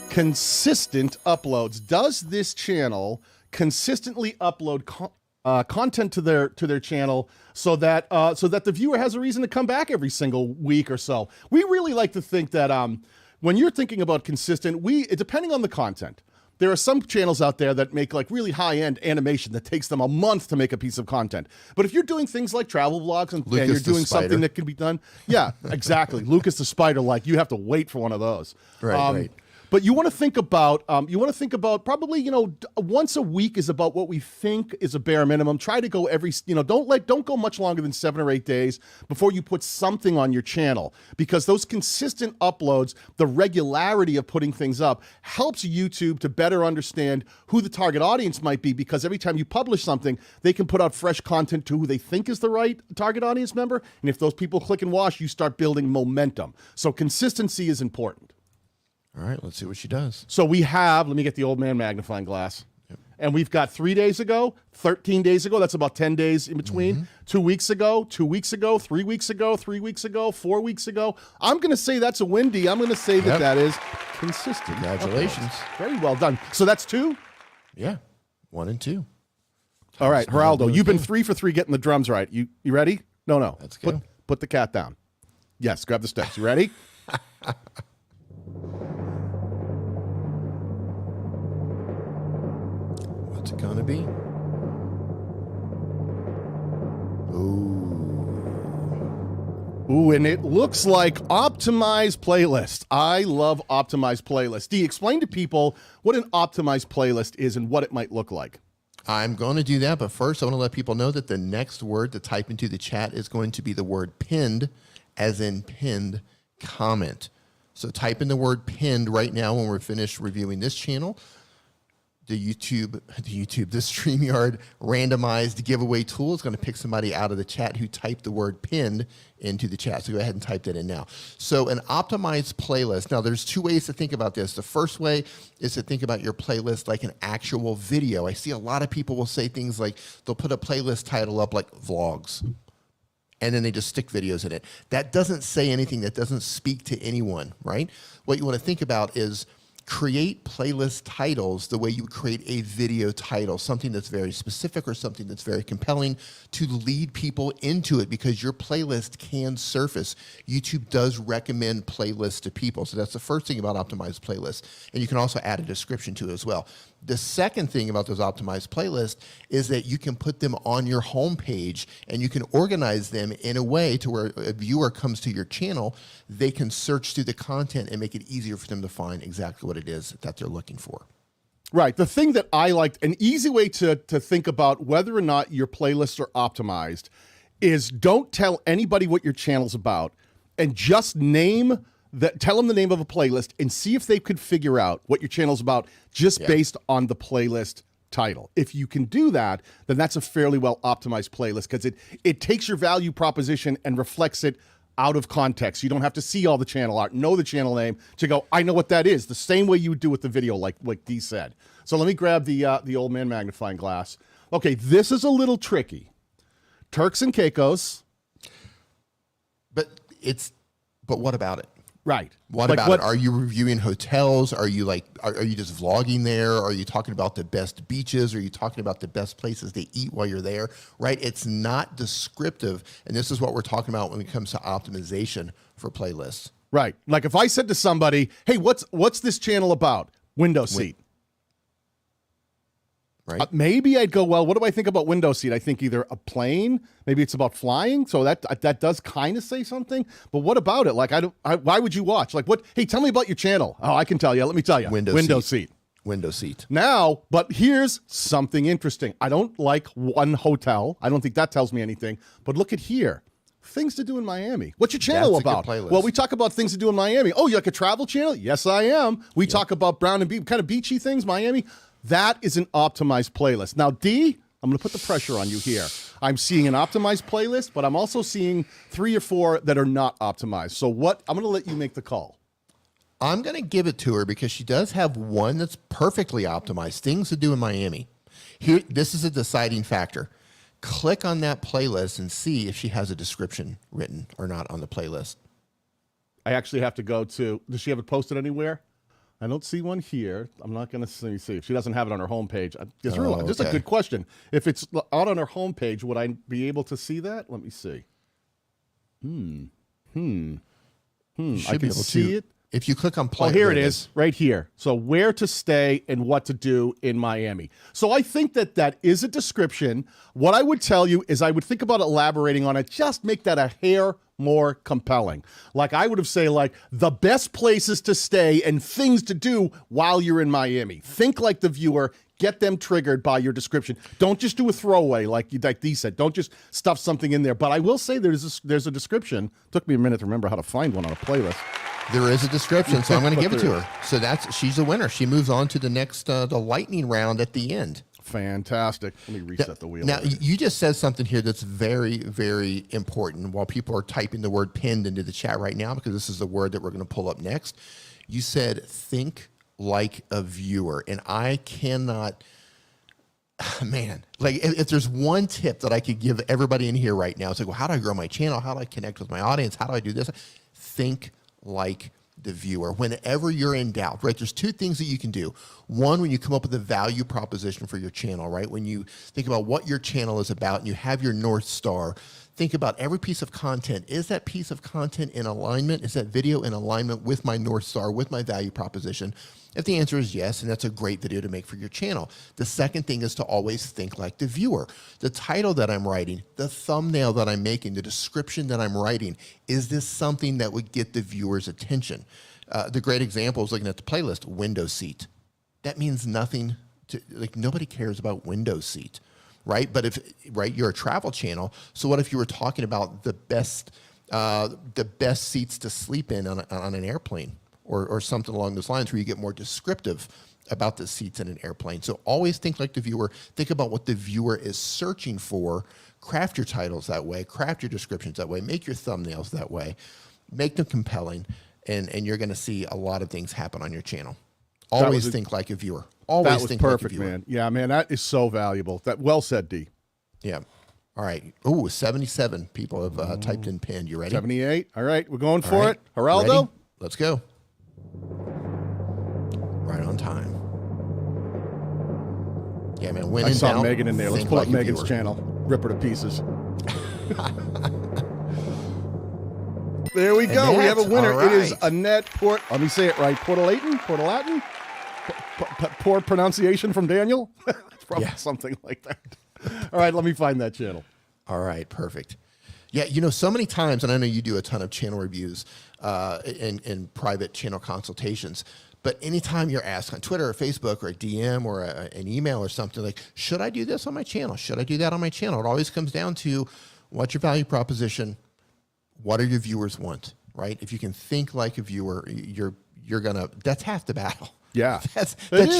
Consistent uploads. Does this channel consistently upload content to their channel so that the viewer has a reason to come back every single week or so? We really like to think that when you're thinking about consistent, depending on the content, there are some channels out there that make like really high-end animation that takes them a month to make a piece of content. But if you're doing things like travel vlogs and you're doing something that can be done, yeah, exactly. Lucas the Spider, like you have to wait for one of those. Right. But you want to think about probably, once a week is about what we think is a bare minimum. Try to go every, don't go much longer than 7 or 8 days before you put something on your channel, because those consistent uploads, the regularity of putting things up helps YouTube to better understand who the target audience might be, because every time you publish something, they can put out fresh content to who they think is the right target audience member. And if those people click and watch, you start building momentum. So consistency is important. All right, let's see what she does. So we have, let me get the old man magnifying glass. Yep. And we've got 3 days ago, 13 days ago, that's about 10 days in between, 2 weeks ago, 2 weeks ago, 3 weeks ago, 3 weeks ago, 4 weeks ago. I'm going to say that's a win, D. I'm going to say that is consistent. Congratulations. Very well done. So that's 2? Yeah, 1 and 2. All right, Geraldo, you've been 3 for 3 getting the drums right. You ready? No. Let's go. Put the cat down. Yes, grab the sticks. You ready? What's it gonna be? Ooh, and it looks like optimized playlist. I love optimized playlist. D, explain to people what an optimized playlist is and what it might look like. I'm going to do that, but first I want to let people know that the next word to type into the chat is going to be the word pinned, as in pinned comment. So type in the word pinned right now when we're finished reviewing this channel. The Streamyard randomized giveaway tool is going to pick somebody out of the chat who typed the word pinned into the chat. So go ahead and type that in now. So an optimized playlist. Now there's 2 ways to think about this. The first way is to think about your playlist like an actual video. I see a lot of people will say things like they'll put a playlist title up like vlogs, and then they just stick videos in it. That doesn't say anything. That doesn't speak to anyone, right? What you want to think about is create playlist titles the way you would create a video title, something that's very specific or something that's very compelling to lead people into it, because your playlist can surface. YouTube does recommend playlists to people. So that's the first thing about optimized playlists. And you can also add a description to it as well. The second thing about those optimized playlists is that you can put them on your homepage and you can organize them in a way to where a viewer comes to your channel, they can search through the content and make it easier for them to find exactly what it is that they're looking for. Right. The thing that I liked, an easy way to think about whether or not your playlists are optimized is don't tell anybody what your channel's about, and just tell them the name of a playlist and see if they could figure out what your channel's about just based on the playlist title. If you can do that, then that's a fairly well optimized playlist, because it takes your value proposition and reflects it out of context. You don't have to see all the channel art, know the channel name to go, I know what that is. The same way you would do with the video, like Dee said. So let me grab the old man magnifying glass. Okay, this is a little tricky. Turks and Caicos. But what about it? Right. What about it? Are you reviewing hotels? Are you just vlogging there? Are you talking about the best beaches? Are you talking about the best places to eat while you're there? Right? It's not descriptive. And this is what we're talking about when it comes to optimization for playlists. Right. Like if I said to somebody, hey, what's this channel about? Window seat. Right. Maybe I'd go, well, what do I think about window seat? I think either a plane, maybe it's about flying. So that does kind of say something. But what about it? Like, why would you watch? Like, what? Hey, tell me about your channel. Oh, I can tell you. Let me tell you. Window seat. Window seat. Now, but here's something interesting. I don't like one hotel. I don't think that tells me anything. But look at here. Things to do in Miami. What's your channel That's a about? good playlist. Well, we talk about things to do in Miami. Oh, you like a travel channel? Yes, I am. We talk about brown and kind of beachy things, Miami. That is an optimized playlist. Now, Dee, I'm going to put the pressure on you here. I'm seeing an optimized playlist, but I'm also seeing 3 or 4 that are not optimized. So I'm going to let you make the call. I'm going to give it to her because she does have one that's perfectly optimized. Things to do in Miami. Here, this is a deciding factor. Click on that playlist and see if she has a description written or not on the playlist. I actually have to go to, does she have it posted anywhere? I don't see one here. I'm not going to see if she doesn't have it on her homepage. Just a good question. If it's out on her homepage, would I be able to see that? Let me see. I can see it. If you click on playlist. Oh, here it is, right here. So where to stay and what to do in Miami. So I think that is a description. What I would tell you is I would think about elaborating on it. Just make that a hair more compelling. Like I would have say like the best places to stay and things to do while you're in Miami. Think like the viewer. Get them triggered by your description. Don't just do a throwaway like Dee said. Don't just stuff something in there. But I will say there's a description. Took me a minute to remember how to find one on a playlist. There is a description, so I'm going to give it to her. So she's a winner. She moves on to the next, the lightning round at the end. Fantastic. Let me reset the wheel. Now, you just said something here that's very, very important while people are typing the word pinned into the chat right now, because this is the word that we're going to pull up next. You said, think like a viewer. And I cannot, man, like if there's one tip that I could give everybody in here right now, it's like, well, how do I grow my channel? How do I connect with my audience? How do I do this? Think like the viewer. Whenever you're in doubt, right? There's 2 things that you can do. One, when you come up with a value proposition for your channel, right? When you think about what your channel is about and you have your North Star, think about every piece of content. Is that piece of content in alignment? Is that video in alignment with my North Star, with my value proposition? If the answer is yes, and that's a great video to make for your channel. The second thing is to always think like the viewer. The title that I'm writing, the thumbnail that I'm making, the description that I'm writing, is this something that would get the viewer's attention? The great example is looking at the playlist, window seat. That means nothing to, like, nobody cares about window seat, right? But if, right, you're a travel channel, so what if you were talking about the best seats to sleep in on an airplane? Or something along those lines where you get more descriptive about the seats in an airplane. So always think like the viewer. Think about what the viewer is searching for. Craft your titles that way. Craft your descriptions that way. Make your thumbnails that way. Make them compelling, and you're going to see a lot of things happen on your channel. Always think like a viewer. Always think perfect, like a viewer. Man. Yeah, man, that is so valuable. Well said, Dee. Yeah. All right. Ooh, 77 people have typed in pinned. You ready? 78. All right, we're going for All right. it. Geraldo? Ready? Let's go. Right on time. Yeah, man. When I saw doubt, Megan in there. Let's think pull like up a Megan's viewer. channel. Rip her to pieces. There we go. We have a winner. All It is right. Annette let me say it right. Portalatin? Poor pronunciation from Daniel? It's probably something like that. All right, let me find that channel. All right, perfect. Yeah, you know, so many times, and I know you do a ton of channel reviews and private channel consultations, but anytime you're asked on Twitter or Facebook or a DM or an email or something like, should I do this on my channel? Should I do that on my channel? It always comes down to what's your value proposition? What do your viewers want, right? If you can think like a viewer, you're gonna, that's half the battle. Yeah, That's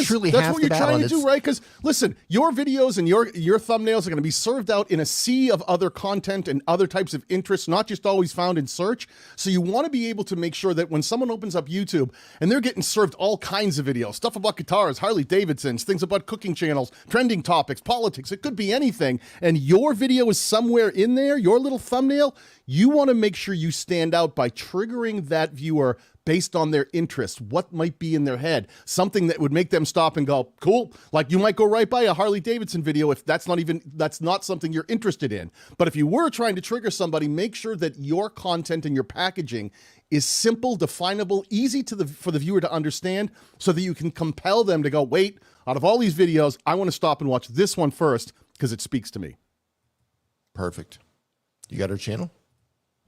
truly That's half what the you're battle. trying to do, right? Because listen, your videos and your thumbnails are going to be served out in a sea of other content and other types of interests, not just always found in search. So you want to be able to make sure that when someone opens up YouTube and they're getting served all kinds of videos, stuff about guitars, Harley Davidsons, things about cooking channels, trending topics, politics, it could be anything, and your video is somewhere in there, your little thumbnail, you want to make sure you stand out by triggering that viewer based on their interest, what might be in their head, something that would make them stop and go, cool. Like you might go right by a Harley Davidson video if that's not something you're interested in. But if you were trying to trigger somebody, make sure that your content and your packaging is simple, definable, easy for the viewer to understand so that you can compel them to go, wait, out of all these videos, I want to stop and watch this one first because it speaks to me. Perfect. You got her channel?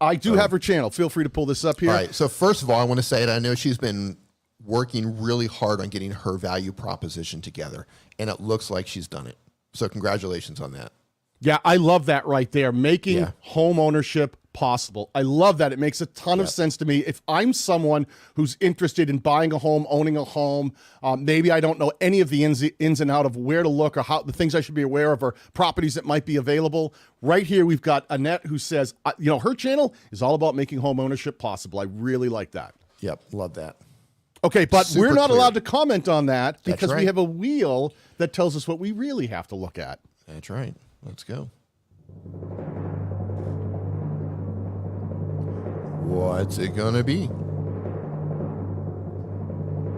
I do have her channel. Feel free to pull this up here. All right. So first of all, I want to say that I know she's been working really hard on getting her value proposition together, and it looks like she's done it. So congratulations on that. Yeah, I love that right there. Making home ownership possible. I love that. It makes a ton of sense to me. If I'm someone who's interested in buying a home, owning a home, maybe I don't know any of the ins and out of where to look or how the things I should be aware of or properties that might be available. Right here, we've got Annette who says, her channel is all about making home ownership possible. I really like that. Yep, love that. Okay, but Super we're not clear. allowed to comment on that because right. we have a wheel that tells us what we really have to look at. That's right. Let's go. What's it gonna be?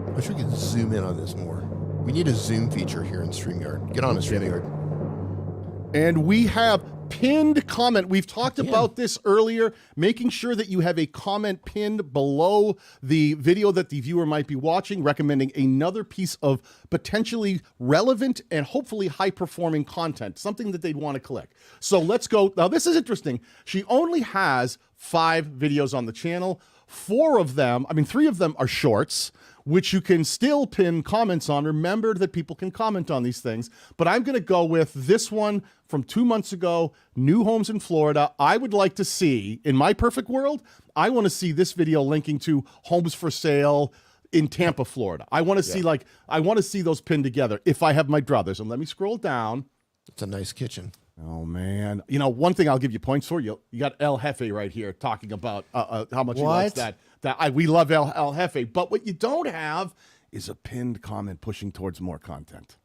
I wish we could zoom in on this more. We need a zoom feature here in StreamYard. Get on to StreamYard. And we have pinned comment. We've talked about this earlier, making sure that you have a comment pinned below the video that the viewer might be watching, recommending another piece of potentially relevant and hopefully high-performing content, something that they'd want to click. So let's go. Now, this is interesting. She only has 5 videos on the channel. 3 of them are shorts, which you can still pin comments on. Remember that people can comment on these things. But I'm going to go with this one from 2 months ago, new homes in Florida. I would like to see, in my perfect world, I want to see this video linking to homes for sale in Tampa, Florida. I want to see I want to see those pinned together if I have my druthers. And let me scroll down. It's a nice kitchen. Oh, man. One thing I'll give you points for, you got El Jefe right here talking about how much he likes that. We love El Jefe. But what you don't have is a pinned comment pushing towards more content.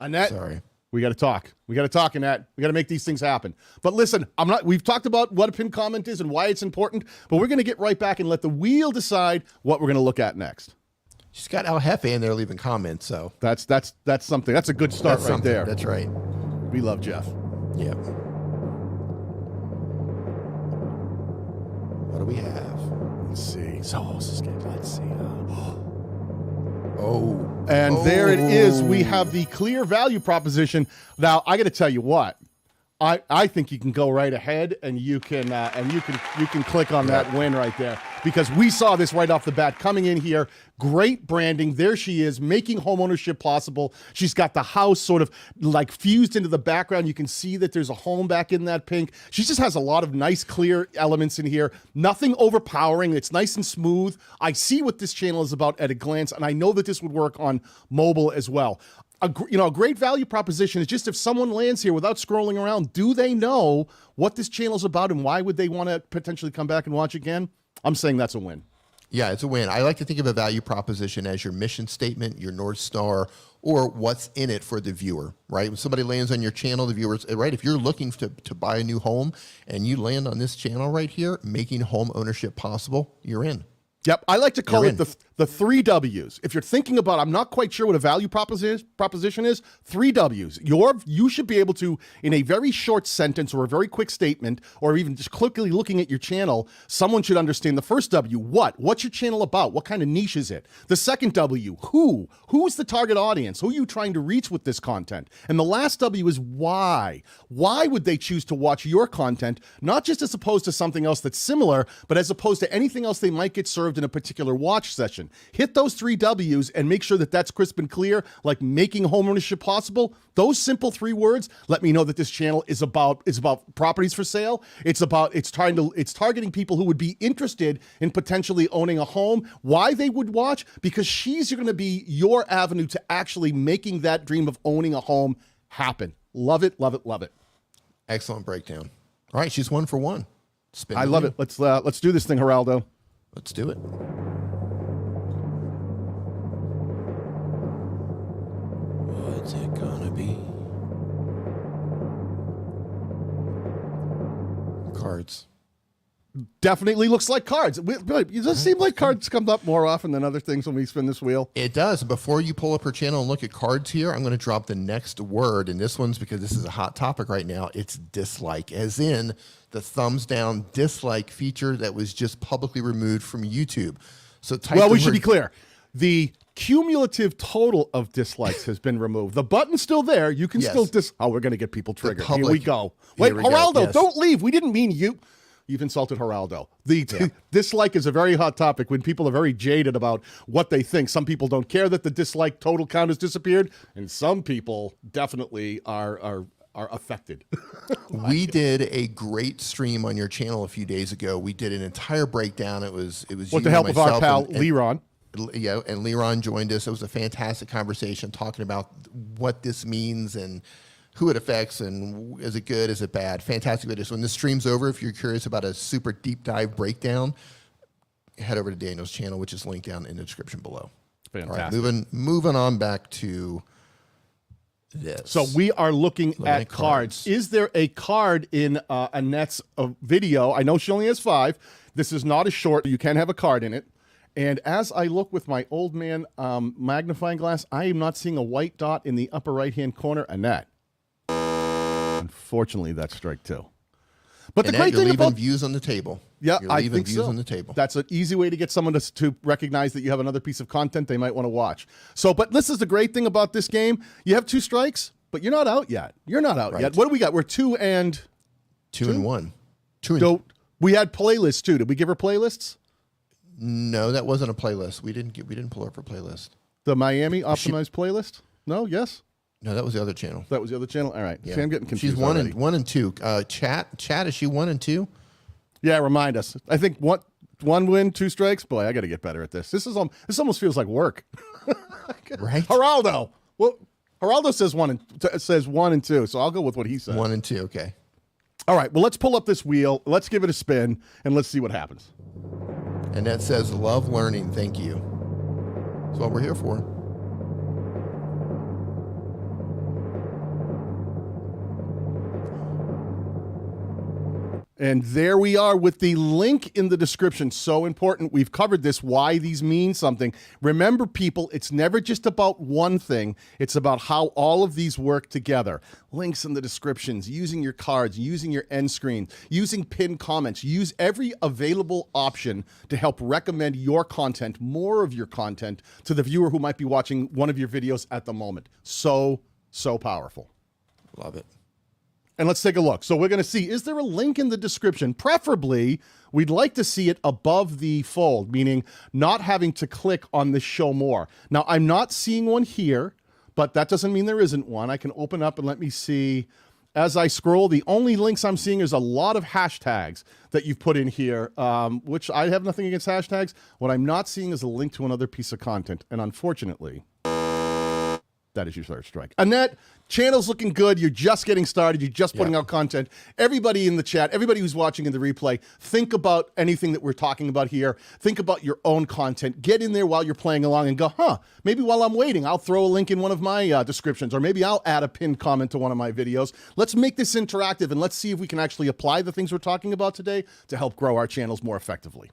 Annette, sorry. We got to talk. We got to talk, Annette. We got to make these things happen. But listen, we've talked about what a pinned comment is and why it's important, but we're going to get right back and let the wheel decide what we're going to look at next. She's got El Jefe in there leaving comments, so that's something. That's a good start right there. That's right. We love Jeff. Yep. What do we have? Let's see. So let's see. There it is. We have the clear value proposition. Now, I got to tell you what. I think you can go right ahead and you can click on that win right there, because we saw this right off the bat coming in here. Great branding. There she is, making homeownership possible. She's got the house sort of like fused into the background. You can see that there's a home back in that pink. She just has a lot of nice, clear elements in here. Nothing overpowering. It's nice and smooth. I see what this channel is about at a glance, and I know that this would work on mobile as well. A great value proposition is just if someone lands here without scrolling around, do they know what this channel is about and why would they want to potentially come back and watch again? I'm saying that's a win. Yeah, it's a win. I like to think of a value proposition as your mission statement, your North Star, or what's in it for the viewer, right? When somebody lands on your channel, the viewers, right? If you're looking to buy a new home and you land on this channel right here, making home ownership possible, you're in. Yep, I like to call it the 3 W's. If you're thinking about, I'm not quite sure what a value proposition is, 3 W's. You should be able to, in a very short sentence or a very quick statement, or even just quickly looking at your channel, someone should understand the first W, what? What's your channel about? What kind of niche is it? The second W, who? Who's the target audience? Who are you trying to reach with this content? And the last W is why. Why would they choose to watch your content, not just as opposed to something else that's similar, but as opposed to anything else they might get served in a particular watch session? happen. Hit those 3 W's and make sure that that's crisp and clear, like making homeownership possible. Those simple 3 words let me know that this channel is about properties for sale. It's targeting people who would be interested in potentially owning a home. Why they would watch? Because she's going to be your avenue to actually making that dream of owning a home happen. Love it, love it, love it. Excellent breakdown. All right, she's 1 for 1. Spin I love it. Let's do this thing, Geraldo. Let's do it. What's it gonna be? Cards. Definitely looks like cards. It does seem like cards come up more often than other things when we spin this wheel. It does. Before you pull up her channel and look at cards here, I'm going to drop the next word, and this one's because this is a hot topic right now. It's dislike, as in the thumbs down dislike feature that was just publicly removed from YouTube. So we should be clear. The cumulative total of dislikes has been removed. The button's still there. You can still we're going to get people triggered. Here we go. Wait, Geraldo, don't leave. We didn't mean you. You've insulted Geraldo. Dislike is a very hot topic when people are very jaded about what they think. Some people don't care that the dislike total count has disappeared, and some people definitely are affected. We did a great stream on your channel a few days ago. We did an entire breakdown. It was with the help of our pal Leron. Yeah, and Leron joined us. It was a fantastic conversation talking about what this means and who it affects, and is it good, is it bad? Fantastic video. So when this stream's over, if you're curious about a super deep dive breakdown, head over to Daniel's channel, which is linked down in the description below. Fantastic. All right, moving on back to this. So we are looking at cards. Is there a card in Annette's video? I know she only has 5. This is not a short. You can have a card in it. And as I look with my old man magnifying glass, I am not seeing a white dot in the upper right-hand corner. Annette. Unfortunately, that's strike 2. But the great thing about views on the table. Yeah, I think think so. On the table. That's an easy way to get someone to recognize that you have another piece of content they might want to watch. So, but this is the great thing about this game. You have 2 strikes, but you're not out yet. You're not out yet. What do we got? We're 2 and 1. We had playlists too. Did we give her playlists? No, that wasn't a playlist. We didn't pull up her playlist. The Miami optimized playlist? No. Yes. No, that was the other channel. That was the other channel. All right. Yeah. See, I'm getting confused. She's 1 and 2. Chat. Is she 1 and 2? Yeah, remind us. I think 1 win, 2 strikes. Boy, I got to get better at this. This almost feels like work. Right, Geraldo. Well, Geraldo says 1 and 2. So I'll go with what he said. 1 and 2. Okay. All right. Well, let's pull up this wheel. Let's give it a spin and let's see what happens. And that says love learning. Thank you. That's what we're here for. And there we are with the link in the description. So important. We've covered this, why these mean something. Remember, people, it's never just about one thing. It's about how all of these work together. Links in the descriptions, using your cards, using your end screen, using pinned comments. Use every available option to help recommend your content, more of your content, to the viewer who might be watching one of your videos at the moment. So powerful. Love it. And let's take a look. So we're going to see, is there a link in the description? Preferably, we'd like to see it above the fold, meaning not having to click on the show more. Now, I'm not seeing one here, but that doesn't mean there isn't one. I can open up and let me see. As I scroll, the only links I'm seeing is a lot of hashtags that you've put in here, which I have nothing against hashtags. What I'm not seeing is a link to another piece of content. And unfortunately, that is your third strike. Annette, channel's looking good. You're just getting started. You're just putting out content. Everybody in the chat, everybody who's watching in the replay, think about anything that we're talking about here. Think about your own content. Get in there while you're playing along and go, maybe while I'm waiting, I'll throw a link in one of my descriptions, or maybe I'll add a pinned comment to one of my videos. Let's make this interactive, and let's see if we can actually apply the things we're talking about today to help grow our channels more effectively.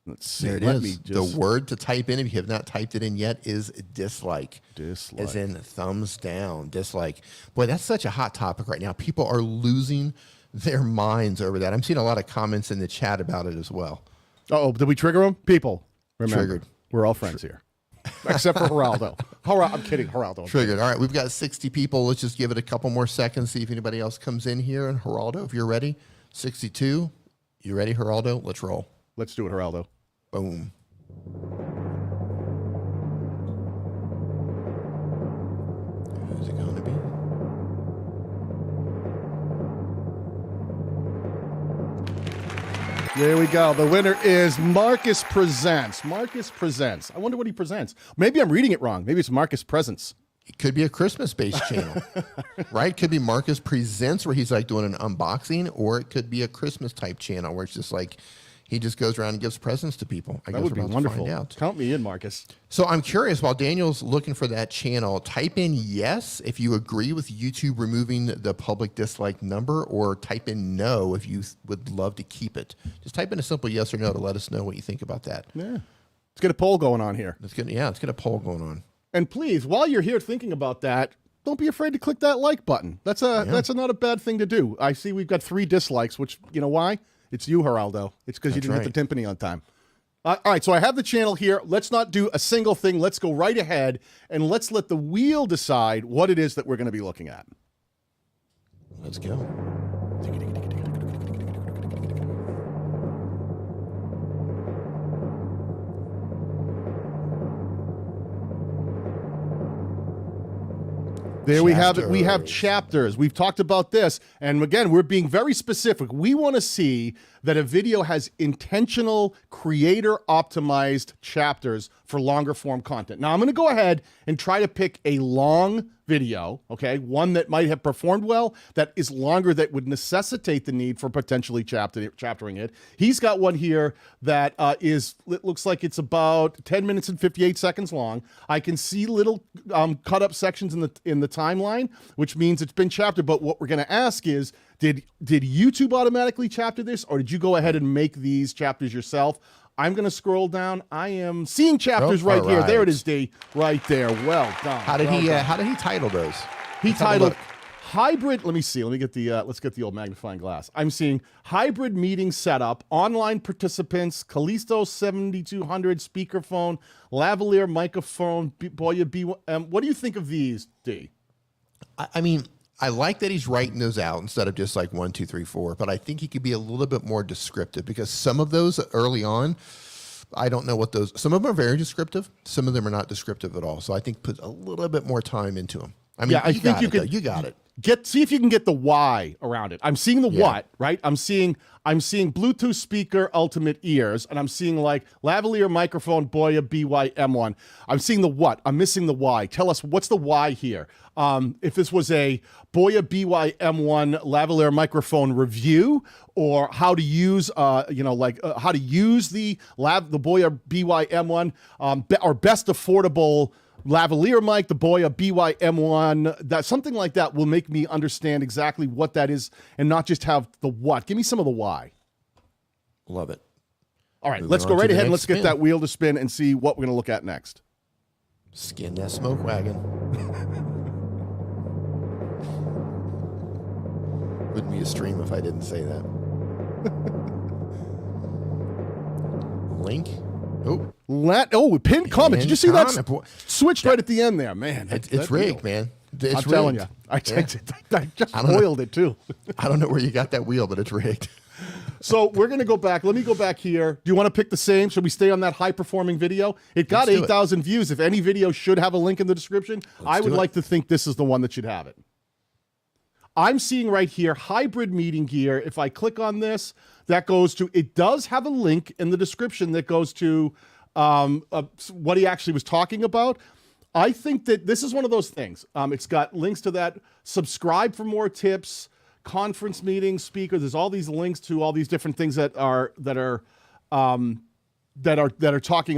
Let's see. There it is. The word to type in, if you have not typed it in yet, is dislike. Dislike. As in thumbs down, dislike. Boy, that's such a hot topic right now. People are losing their minds over that. I'm seeing a lot of comments in the chat about it as well. Uh-oh, did we trigger them? People, remember, triggered. We're all friends here. Except for Geraldo. I'm kidding, Geraldo. Triggered. All right, we've got 60 people. Let's just give it a couple more seconds, see if anybody else comes in here. And Geraldo, if you're ready. 62. You ready, Geraldo? Let's roll. Let's do it, Geraldo. Boom. Who's it going to be? There we go. The winner is Marcus Presents. Marcus Presents. I wonder what he presents. Maybe I'm reading it wrong. Maybe it's Marcus Presents. It could be a Christmas-based channel, right? Could be Marcus Presents, where he's like doing an unboxing, or it could be a Christmas-type channel where it's just like he just goes around and gives presents to people. I That guess would be we're about to wonderful. find out. Count me in, Marcus. So I'm curious, while Daniel's looking for that channel, type in yes if you agree with YouTube removing the public dislike number, or type in no if you would love to keep it. Just type in a simple yes or no to let us know what you think about that. Yeah. Let's get a poll going on here. Let's get a poll going on. And please, while you're here thinking about that, don't be afraid to click that like button. That's not a bad thing to do. I see we've got 3 dislikes, which, you know why? It's you, Geraldo. It's because you didn't hit the timpani on time. All right, so I have the channel here. Let's not do a single thing. Let's go right ahead, and let's let the wheel decide what it is that we're going to be looking at. Let's go. There we have it. We have chapters. We've talked about this. And again, we're being very specific. We want to see that a video has intentional creator optimized chapters for longer form content. Now I'm going to go ahead and try to pick a long video, okay? One that might have performed well, that is longer, that would necessitate the need for potentially chaptering it. He's got one here that it looks like it's about 10 minutes and 58 seconds long. I can see little cut up sections in the timeline, which means it's been chaptered. But what we're going to ask is, did YouTube automatically chapter this, or did you go ahead and make these chapters yourself? I'm going to scroll down. I am seeing chapters right here. There it is, D. Right there. Well done. How did he title those? He titled hybrid. Let me see. Let me get the let's get the old magnifying glass. I'm seeing hybrid meeting setup, online participants, Callisto 7200 speakerphone, lavalier microphone, Boya B1. What do you think of these, D? I mean, I like that he's writing those out instead of just like 1, 2, 3, 4, but I think he could be a little bit more descriptive, because some of those early on, I don't know what those, some of them are very descriptive. Some of them are not descriptive at all. So I think put a little bit more time into them. I mean, yeah, I think you got it. See if you can get the why around it. I'm seeing the what, right? I'm seeing Bluetooth speaker, ultimate ears, and I'm seeing like lavalier microphone, Boya BY-M1. I'm seeing the what. I'm missing the why. Tell us, what's the why here? If this was a Boya BY-M1 lavalier microphone review, or how to use, how to use the Boya BY-M1, or best affordable lavalier mic, the Boya BY-M1, that something like that will make me understand exactly what that is, and not just have the what. Give me some of the why. Love it. All right, let's go right ahead and let's get that wheel to spin and see what we're going to look at next. Skin that smoke wagon. Wouldn't be a stream if I didn't say that. Link. Pinned comment. Did you see that? Switched right at the end there, man. It's rigged, man. I'm telling you. I just spoiled it too. I don't know where you got that wheel, but it's rigged. So we're going to go back. Let me go back here. Do you want to pick the same? Should we stay on that high-performing video? It got 8,000 views. If any video should have a link in the description, I would like to think this is the one that should have it. I'm seeing right here, hybrid meeting gear. If I click on this, that goes to, it does have a link in the description that goes to what he actually was talking about. I think that this is one of those things. It's got links to that. Subscribe for more tips, conference meetings, speakers. There's all these links to all these different things that are talking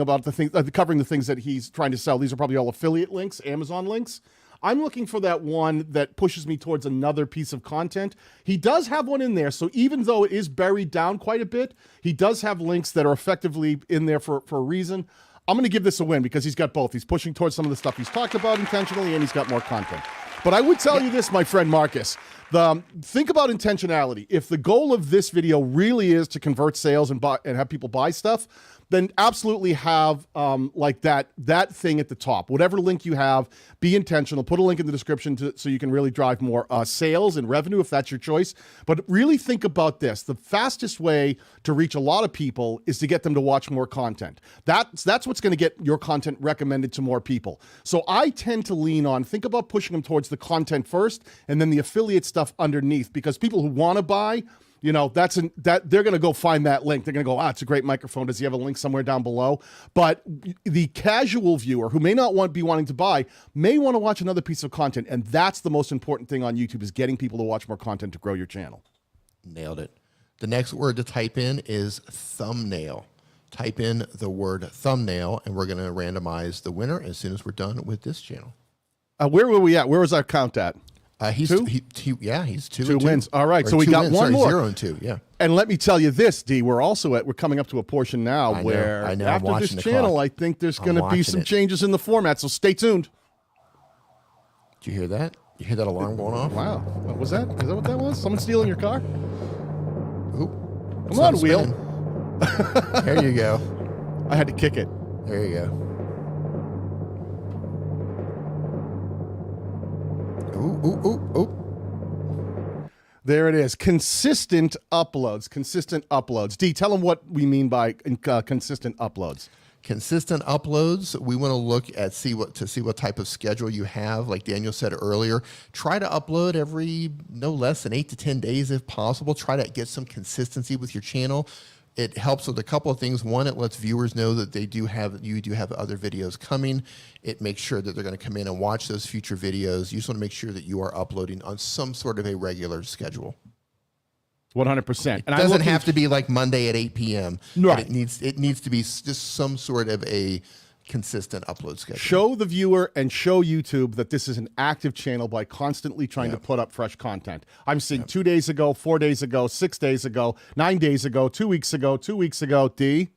about the things, covering the things that he's trying to sell. These are probably all affiliate links, Amazon links. I'm looking for that one that pushes me towards another piece of content. He does have one in there, so even though it is buried down quite a bit, he does have links that are effectively in there for a reason. I'm going to give this a win because he's got both. He's pushing towards some of the stuff he's talked about intentionally, and he's got more content. But I would tell you this, my friend Marcus, think about intentionality. If the goal of this video really is to convert sales and have people buy stuff, then absolutely have like that thing at the top. Whatever link you have, be intentional. Put a link in the description so you can really drive more sales and revenue if that's your choice. But really think about this. The fastest way to reach a lot of people is to get them to watch more content. That's what's going to get your content recommended to more people. So I tend to lean on, think about pushing them towards the content first and then the affiliate stuff underneath, because people who want to buy, you know, they're going to go find that link. They're going to go, it's a great microphone. Does he have a link somewhere down below? But the casual viewer who may not be wanting to buy may want to watch another piece of content. And that's the most important thing on YouTube, is getting people to watch more content to grow your channel. Nailed it. The next word to type in is thumbnail. Type in the word thumbnail, and we're going to randomize the winner as soon as we're done with this channel. Where were we at? Where was our count at? He's two? He's two. Two wins. All right, Or so we got one more. 0 and 2. Yeah. And let me tell you this, Dee, we're coming up to a portion now I know, where I know, I'm after this watching the channel, clock. I think there's going to be watching some it. changes in the format. So stay tuned. Did you hear that? You hear that alarm going off? Wow, what was that? Is that what that was? Someone stealing your car? Oop. Come on, wheel. There you go. I had to kick it. There you go. Ooh, ooh, ooh, ooh. There it is. Consistent uploads. Consistent uploads. Dee, tell them what we mean by consistent uploads. Consistent uploads. We want to look at see what type of schedule you have. Like Daniel said earlier, try to upload every no less than 8 to 10 days if possible. Try to get some consistency with your channel. It helps with a couple of things. One, it lets viewers know that you do have other videos coming. It makes sure that they're going to come in and watch those future videos. You just want to make sure that you are uploading on some sort of a regular schedule. 100%. It doesn't have to be like Monday at 8 p.m. Right. But it needs to be just some sort of a consistent upload schedule. Show the viewer and show YouTube that this is an active channel by constantly trying to put up fresh content. I'm seeing 2 days ago, 4 days ago, 6 days ago, 9 days ago, 2 weeks ago, 2 weeks ago. D?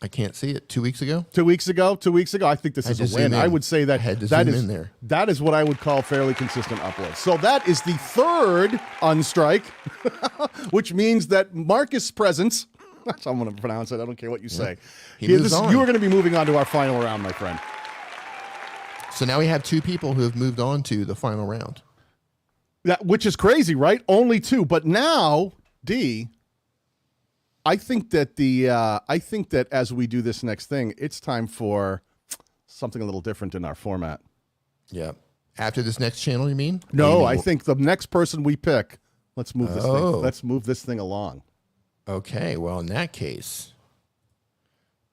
I can't see it. 2 weeks ago? 2 weeks ago, 2 weeks ago. I think this is a win. I would say that that is what I would call fairly consistent uploads. So that is the third unstrike, which means that Marcus Presence, that's how I'm going to pronounce it. I don't care what you say. He moves on. You are going to be moving on to our final round, my friend. So now we have 2 people who have moved on to the final round. Which is crazy, right? Only 2. But now, D, I think that as we do this next thing, it's time for something a little different in our format. Yeah. After this next channel, you mean? No, I think the next person we pick, let's move this thing. Let's move this thing along. Okay, well, in that case,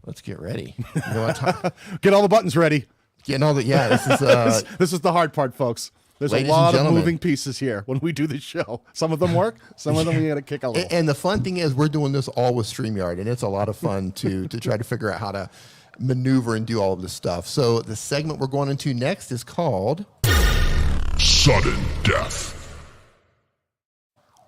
let's get ready. You know what? Get all the buttons ready. Getting all the this is this is the hard part, folks. There's a lot of moving pieces here when we do this show. Some of them work, some of them we got to kick a little. And the fun thing is, we're doing this all with Streamyard, and it's a lot of fun to try to figure out how to maneuver and do all of this stuff. So the segment we're going into next is called Sudden Death.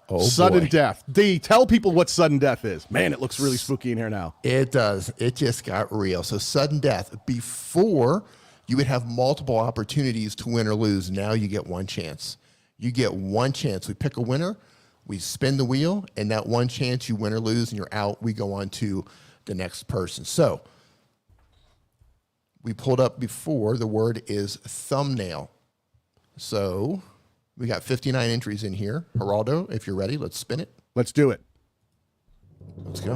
Oh, sudden boy. death. D, tell people what sudden death is. Man, it looks really spooky in here now. It does. It just got real. So sudden death. Before, you would have multiple opportunities to win or lose. Now you get one chance. You get one chance. We pick a winner, we spin the wheel, and that one chance you win or lose and you're out. We go on to the next person. So we pulled up before, the word is thumbnail. So we got 59 entries in here. Geraldo, if you're ready, let's spin it. Let's do it. Let's go.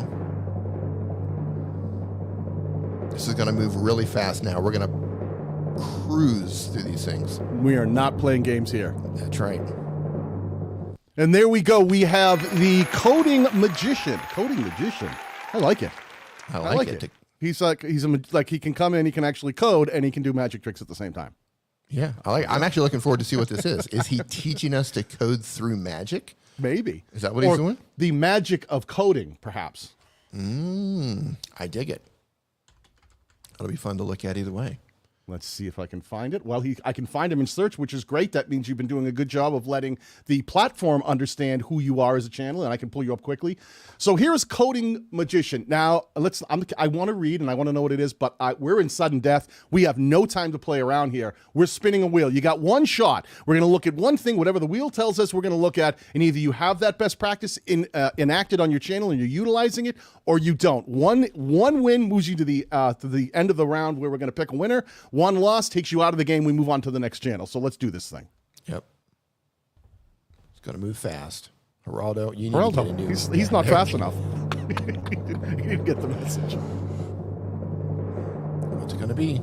This is going to move really fast now. We're going to cruise through these things. We are not playing games here. That's right. And there we go. We have the coding magician. Coding magician. I like it. I like it. He's like he can come in, he can actually code, and he can do magic tricks at the same time. Yeah, I'm actually looking forward to see what this is. Is he teaching us to code through magic? Maybe. Is that what he's doing? The magic of coding, perhaps. I dig it. That'll be fun to look at either way. Let's see if I can find it. Well, I can find him in search, which is great. That means you've been doing a good job of letting the platform understand who you are as a channel, and I can pull you up quickly. So here's Coding Magician. Now, I want to read, and I want to know what it is, but we're in sudden death. We have no time to play around here. We're spinning a wheel. You got one shot. We're going to look at one thing, whatever the wheel tells us we're going to look at, and either you have that best practice enacted on your channel and you're utilizing it, or you don't. One win moves you to the end of the round where we're going to pick a winner. One loss takes you out of the game. We move on to the next channel. So let's do this thing. Yep. It's going to move fast. Geraldo, you need to get a new... He's not fast enough. He didn't get the message. What's it going to be?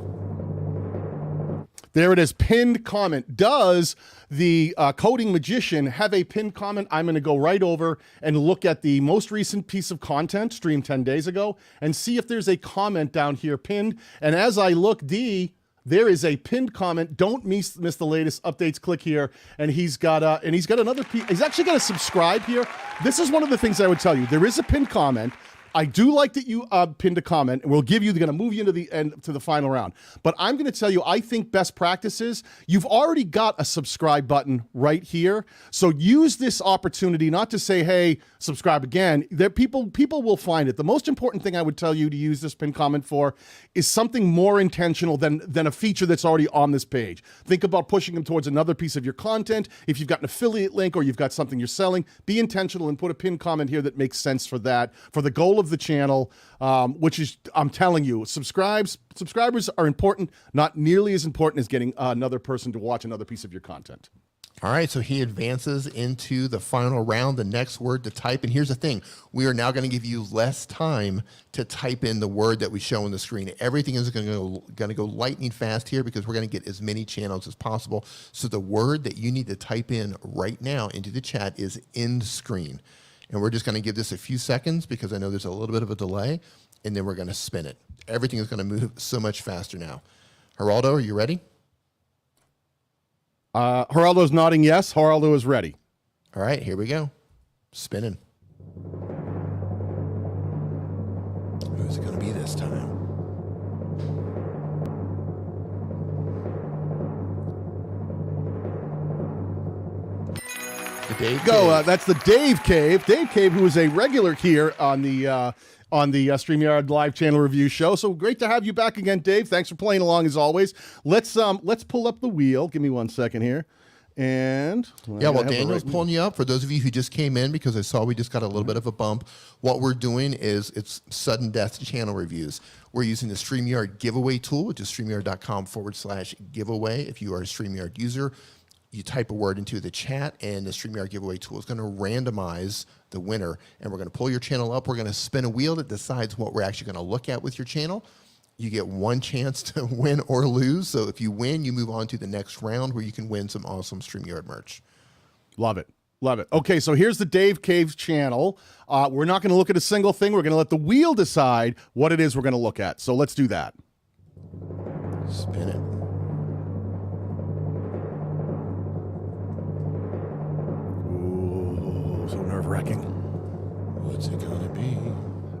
There it is, pinned comment. Does the coding magician have a pinned comment? I'm going to go right over and look at the most recent piece of content, streamed 10 days ago, and see if there's a comment down here pinned. And as I look, D, there is a pinned comment. Don't miss the latest updates. Click here, and he's got another piece. He's actually got to subscribe here. This is one of the things I would tell you. There is a pinned comment. I do like that you pinned a comment, and we'll give you, going to move you into the end to the final round. But I'm going to tell you, I think best practices, you've already got a subscribe button right here. So use this opportunity not to say, hey, subscribe again. There, people will find it. The most important thing I would tell you to use this pinned comment for is something more intentional than a feature that's already on this page. Think about pushing them towards another piece of your content. If you've got an affiliate link or you've got something you're selling, be intentional and put a pinned comment here that makes sense for that, for the goal of the channel, which is, I'm telling you, subscribers are important, not nearly as important as getting another person to watch another piece of your content. All right, so he advances into the final round, the next word to type. And here's the thing. We are now going to give you less time to type in the word that we show on the screen. Everything is going to go lightning fast here because we're going to get as many channels as possible. So the word that you need to type in right now into the chat is end screen. And we're just going to give this a few seconds because I know there's a little bit of a delay, and then we're going to spin it. Everything is going to move so much faster now. Geraldo, are you ready? Geraldo's nodding yes. Geraldo is ready. All right, here we go. Spinning. Who's it going to be this time? The Dave Cave. That's the Dave Cave. Dave Cave, who is a regular here on the StreamYard live channel review show. So great to have you back again, Dave. Thanks for playing along as always. Let's pull up the wheel. Give me 1 second here. And yeah, while Daniel's pulling you up, for those of you who just came in, because I saw we just got a little bit of a bump, what we're doing is it's sudden death channel reviews. We're using the StreamYard giveaway tool, which is streamyard.com/giveaway. If you are a StreamYard user, you type a word into the chat, and the StreamYard giveaway tool is going to randomize the winner. And we're going to pull your channel up. We're going to spin a wheel that decides what we're actually going to look at with your channel. You get one chance to win or lose. So if you win, you move on to the next round where you can win some awesome StreamYard merch. Love it. Love it. Okay, so here's the Dave Cave channel. We're not going to look at a single thing. We're going to let the wheel decide what it is we're going to look at. So let's do that. Spin it. So nerve-wracking. What's it gonna be?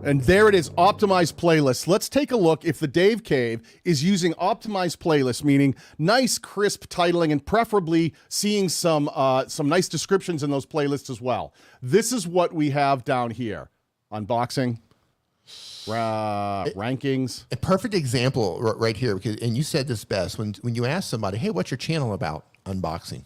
And there it is, optimized playlists. Let's take a look if the Dave Cave is using optimized playlists, meaning nice, crisp titling, and preferably seeing some nice descriptions in those playlists as well. This is what we have down here. Unboxing, rankings. A perfect example right here, because, and you said this best, when you ask somebody, hey, what's your channel about? Unboxing.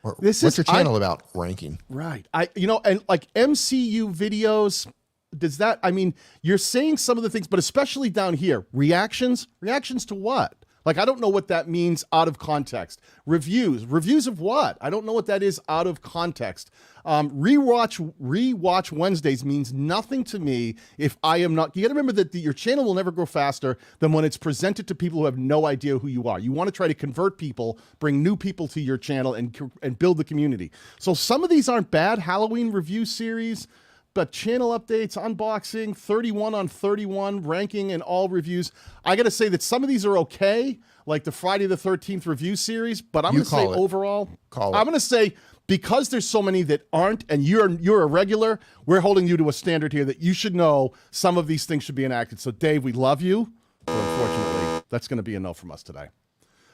Or what's your channel about? Ranking. Right. And like MCU videos, does that, I mean, you're saying some of the things, but especially down here, reactions to what? Like, I don't know what that means out of context. Reviews of what? I don't know what that is out of context. Rewatch Wednesdays means nothing to me if I am not, you gotta remember that your channel will never grow faster than when it's presented to people who have no idea who you are. You wanna try to convert people, bring new people to your channel and build the community. So some of these aren't bad. Halloween review series, but channel updates, unboxing, 31 on 31, ranking, and all reviews. I got to say that some of these are okay, like the Friday the 13th review series, but I'm going to say overall, I'm going to say because there's so many that aren't, and you're a regular, we're holding you to a standard here that you should know some of these things should be enacted. So Dave, we love you, but unfortunately, that's going to be a no from us today.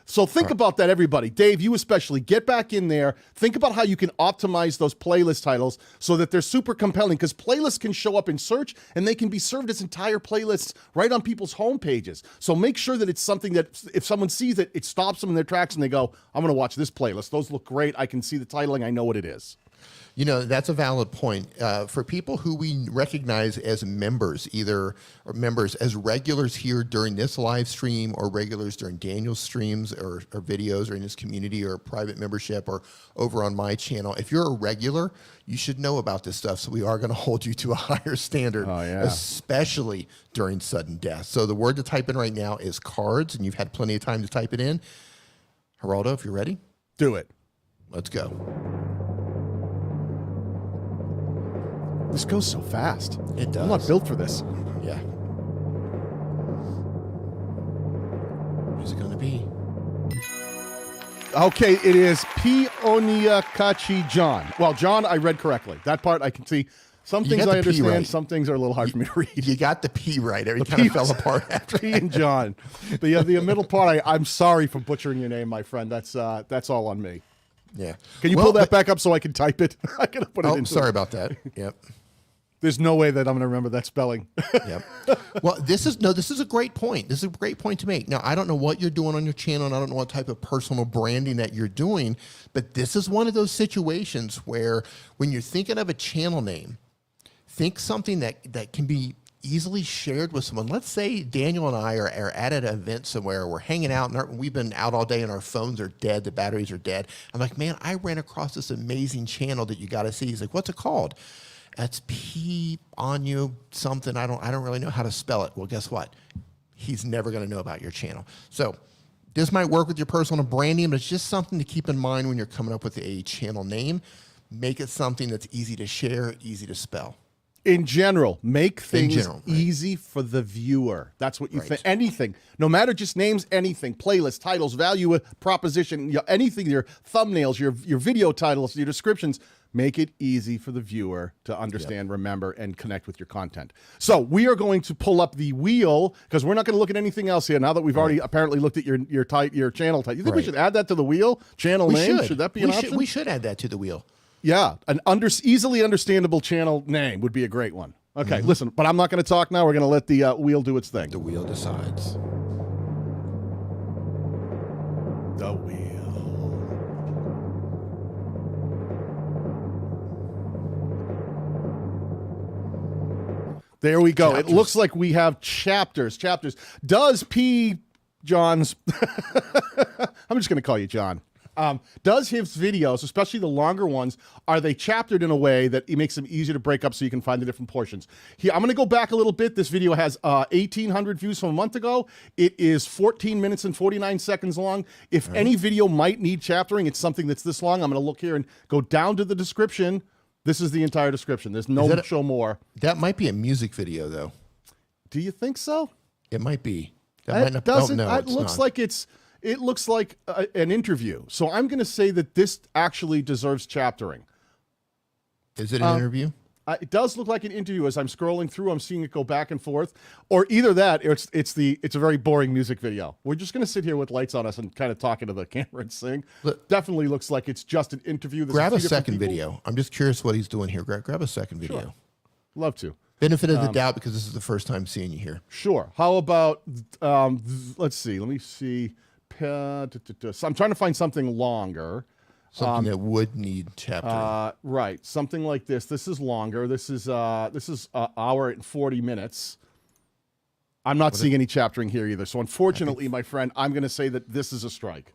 So think about that, everybody. Dave, you especially, get back in there. Think about how you can optimize those playlist titles so that they're super compelling, because playlists can show up in search and they can be served as entire playlists right on people's home pages. So make sure that it's something that if someone sees it, it stops them in their tracks and they go, I'm going to watch this playlist. Those look great. I can see the titling. I know what it is. You know, that's a valid point. For people who we recognize as members, either or members as regulars here during this live stream or regulars during Daniel's streams or videos or in his community or private membership or over on my channel, if you're a regular, you should know about this stuff. So we are going to hold you to a higher standard, especially during sudden death. So the word to type in right now is cards, and you've had plenty of time to type it in. Geraldo, if you're ready. Do it. Let's go. This goes so fast. It does. I'm not built for this. Yeah. Who's it going to be? Okay, it is Pioniakachi John. Well, John, I read correctly. That part I can see. Some things I understand, right. Some things are a little hard for me to read. You got the P right. Every kind of fell apart after P and John. The middle part, I'm sorry for butchering your name, my friend. That's all on me. Yeah. Can you pull that back up so I can type it? I can put it in. Sorry about that. Yep. There's no way that I'm going to remember that spelling. Yep. Well, this is a great point. This is a great point to make. Now, I don't know what you're doing on your channel, and I don't know what type of personal branding that you're doing, but this is one of those situations where when you're thinking of a channel name, think something that can be easily shared with someone. Let's say Daniel and I are at an event somewhere, we're hanging out, and we've been out all day and our phones are dead, the batteries are dead. I'm like, man, I ran across this amazing channel that you got to see. He's like, what's it called? That's P on you something. I don't really know how to spell it. Well, guess what? He's never going to know about your channel. So this might work with your personal branding, but it's just something to keep in mind when you're coming up with a channel name. Make it something that's easy to share, easy to spell. In general, make things right. easy for the viewer. That's what you think. Anything, no matter just names, anything, playlist, titles, value, proposition, anything, your thumbnails, your video titles, your descriptions, make it easy for the viewer to understand, remember, and connect with your content. So we are going to pull up the wheel because we're not going to look at anything else here now that we've already apparently looked at your channel title. You think we should add that to the wheel? Channel name? Should that be an option? We should add that to the wheel. Yeah, an easily understandable channel name would be a great one. Okay, listen, but I'm not going to talk now. We're going to let the wheel do its thing. The wheel decides. The wheel. There we go. Chapters. It looks like we have chapters. Does P. John's... I'm just going to call you John. Does his videos, especially the longer ones, are they chaptered in a way that it makes them easier to break up so you can find the different portions? Here, I'm going to go back a little bit. This video has 1,800 views from a month ago. It is 14 minutes and 49 seconds long. If any video might need chaptering, it's something that's this long. I'm going to look here and go down to the description. This is the entire description. There's no show more. That might be a music video, though. Do you think so? It might be. It doesn't. It looks like it's... It looks like an interview. So I'm going to say that this actually deserves chaptering. Is it an interview? It does look like an interview. As I'm scrolling through, I'm seeing it go back and forth. Or either that, or it's a very boring music video. We're just going to sit here with lights on us and kind of talk into the camera and sing. Definitely looks like it's just an interview. Grab a second video. I'm just curious what he's doing here. Grab a second video. Sure. Love to. Benefit of the doubt because this is the first time seeing you here. Sure. How about, let's see. Let me see. So I'm trying to find something longer. Something that would need chaptering. Right. Something like this. This is longer. This is an hour and 40 minutes. I'm not seeing any chaptering here either. So unfortunately, my friend, I'm going to say that this is a strike.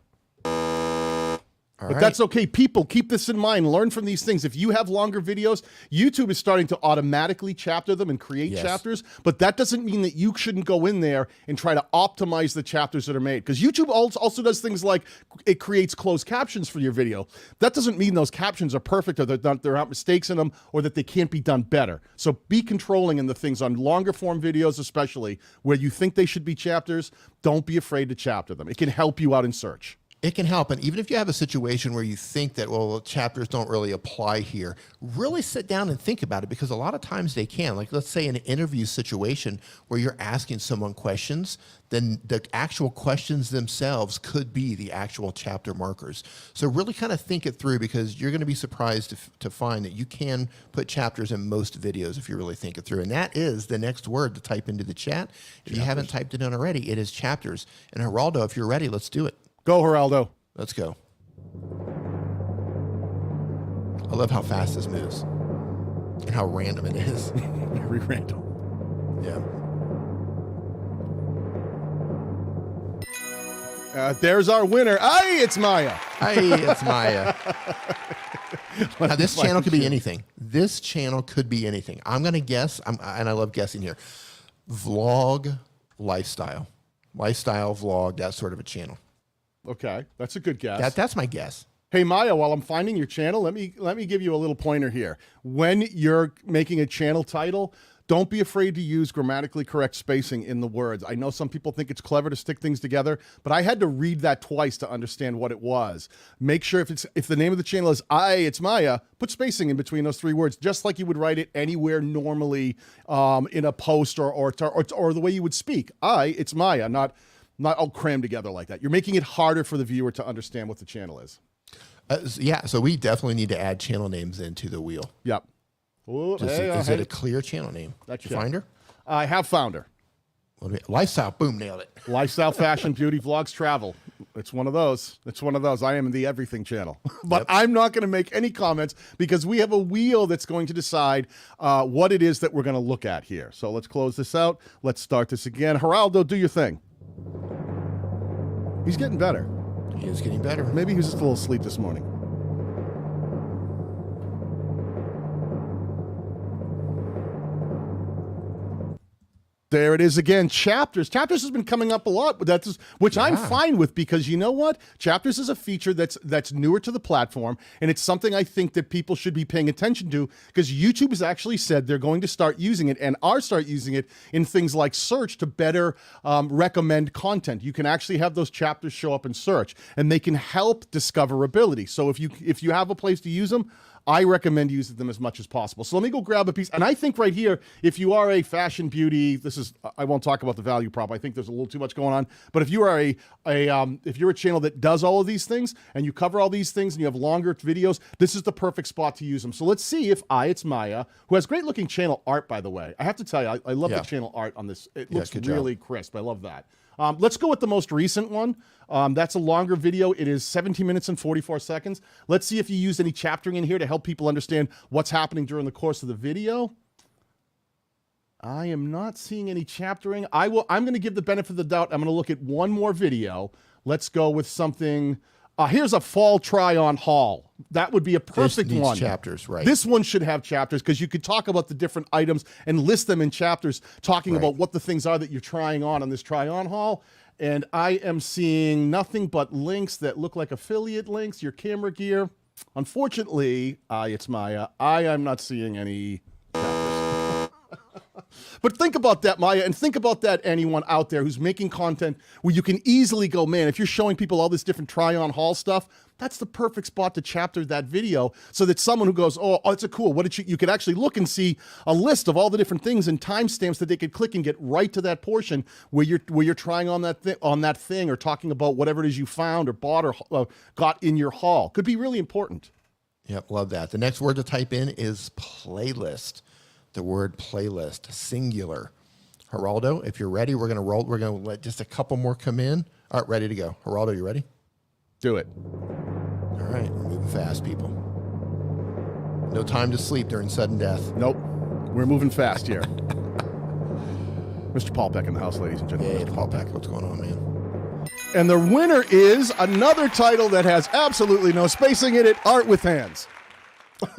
But that's okay. People, keep this in mind. Learn from these things. If you have longer videos, YouTube is starting to automatically chapter them and create chapters. But that doesn't mean that you shouldn't go in there and try to optimize the chapters that are made. Because YouTube also does things like it creates closed captions for your video. That doesn't mean those captions are perfect or there aren't mistakes in them or that they can't be done better. So be controlling in the things on longer form videos, especially where you think they should be chapters. Don't be afraid to chapter them. It can help you out in search. It can help. And even if you have a situation where you think that, well, chapters don't really apply here, really sit down and think about it because a lot of times they can. Like, let's say an interview situation where you're asking someone questions, then the actual questions themselves could be the actual chapter markers. So really kind of think it through because you're going to be surprised to find that you can put chapters in most videos if you really think it through. And that is the next word to type into the chat. If you haven't typed it in already, it is chapters. And Geraldo, if you're ready, let's do it. Go, Geraldo. Let's go. I love how fast this moves and how random it is. Very random. Yeah. There's our winner. Aye, it's Maya. Hey, it's Maya. Now, this channel could be anything. This channel could be anything. I'm going to guess, and I love guessing here, vlog, lifestyle. Lifestyle, vlog, that sort of a channel. Okay, that's a good guess. That's my guess. Hey, Maya, while I'm finding your channel, let me give you a little pointer here. When you're making a channel title, don't be afraid to use grammatically correct spacing in the words. I know some people think it's clever to stick things together, but I had to read that twice to understand what it was. Make sure if the name of the channel is it's Maya, put spacing in between those three words, just like you would write it anywhere normally in a post or the way you would speak. It's Maya, not all crammed together like that. You're making it harder for the viewer to understand what the channel is. Yeah, so we definitely need to add channel names into the wheel. Yep. Ooh, Is it a clear channel name? Did you find her? I have found her. Lifestyle, boom, nailed it. Lifestyle, fashion, beauty, vlogs, travel. It's one of those. It's one of those. I am in the everything channel. But I'm not going to make any comments because we have a wheel that's going to decide what it is that we're going to look at here. So let's close this out. Let's start this again. Geraldo, do your thing. He's getting better. He is getting better. Maybe he was just a little asleep this morning. There it is again. Chapters. Chapters has been coming up a lot, but which I'm fine with because you know what? Chapters is a feature that's newer to the platform, and it's something I think that people should be paying attention to because YouTube has actually said they're going to start using it and start using it in things like search to better recommend content. You can actually have those chapters show up in search, and they can help discoverability. So if you have a place to use them, I recommend using them as much as possible. So let me go grab a piece. And I think right here, if you are a fashion beauty, I won't talk about the value prop. I think there's a little too much going on. But if you are if you're a channel that does all of these things and you cover all these things and you have longer videos, this is the perfect spot to use them. So let's see if it's Maya, who has great looking channel art, by the way. I have to tell you, I love the channel art on this. It looks really crisp. I love that. Let's go with the most recent one. That's a longer video. It is 17 minutes and 44 seconds. Let's see if you used any chaptering in here to help people understand what's happening during the course of the video. I am not seeing any chaptering. I'm going to give the benefit of the doubt. I'm going to look at one more video. Let's go with something. Here's a fall try-on haul. That would be a perfect one. Chapters, right? This one should have chapters because you could talk about the different items and list them in chapters, talking about what the things are that you're trying on this try-on haul. And I am seeing nothing but links that look like affiliate links, your camera gear. Unfortunately, it's Maya. I am not seeing any chapters. But think about that, Maya, and think about that, anyone out there who's making content where you can easily go, man, if you're showing people all this different try-on haul stuff, that's the perfect spot to chapter that video so that someone who goes, oh, it's a cool, you could actually look and see a list of all the different things and timestamps that they could click and get right to that portion where you're trying on that thing or talking about whatever it is you found or bought or got in your haul. Could be really important. Yep, love that. The next word to type in is playlist. The word playlist, singular. Geraldo, if you're ready, we're going to roll. We're going to let just a couple more come in. All right, ready to go. Geraldo, you ready? Do it. All right, we're moving fast, people. No time to sleep during sudden death. Nope. We're moving fast here. Mr. Paul Peck in the house, ladies and gentlemen. Hey, Paul Peck, what's going on, man? And the winner is another title that has absolutely no spacing in it, Art with Hands.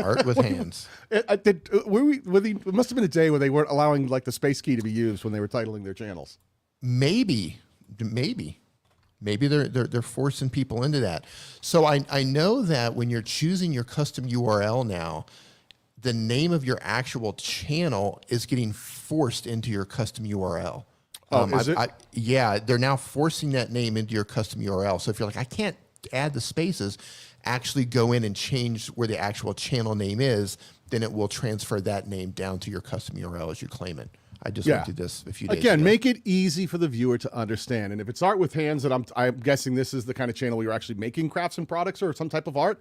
Art with hands. It must have been a day where they weren't allowing like the space key to be used when they were titling their channels. Maybe they're forcing people into that. So I know that when you're choosing your custom URL now, the name of your actual channel is getting forced into your custom URL. Is it? Yeah, they're now forcing that name into your custom URL. So if you're like, I can't add the spaces, actually go in and change where the actual channel name is, then it will transfer that name down to your custom URL as you claim it. I just went through this a few days Again, ago. make it easy for the viewer to understand. And if it's art with hands, that I'm guessing this is the kind of channel where you're actually making crafts and products or some type of art,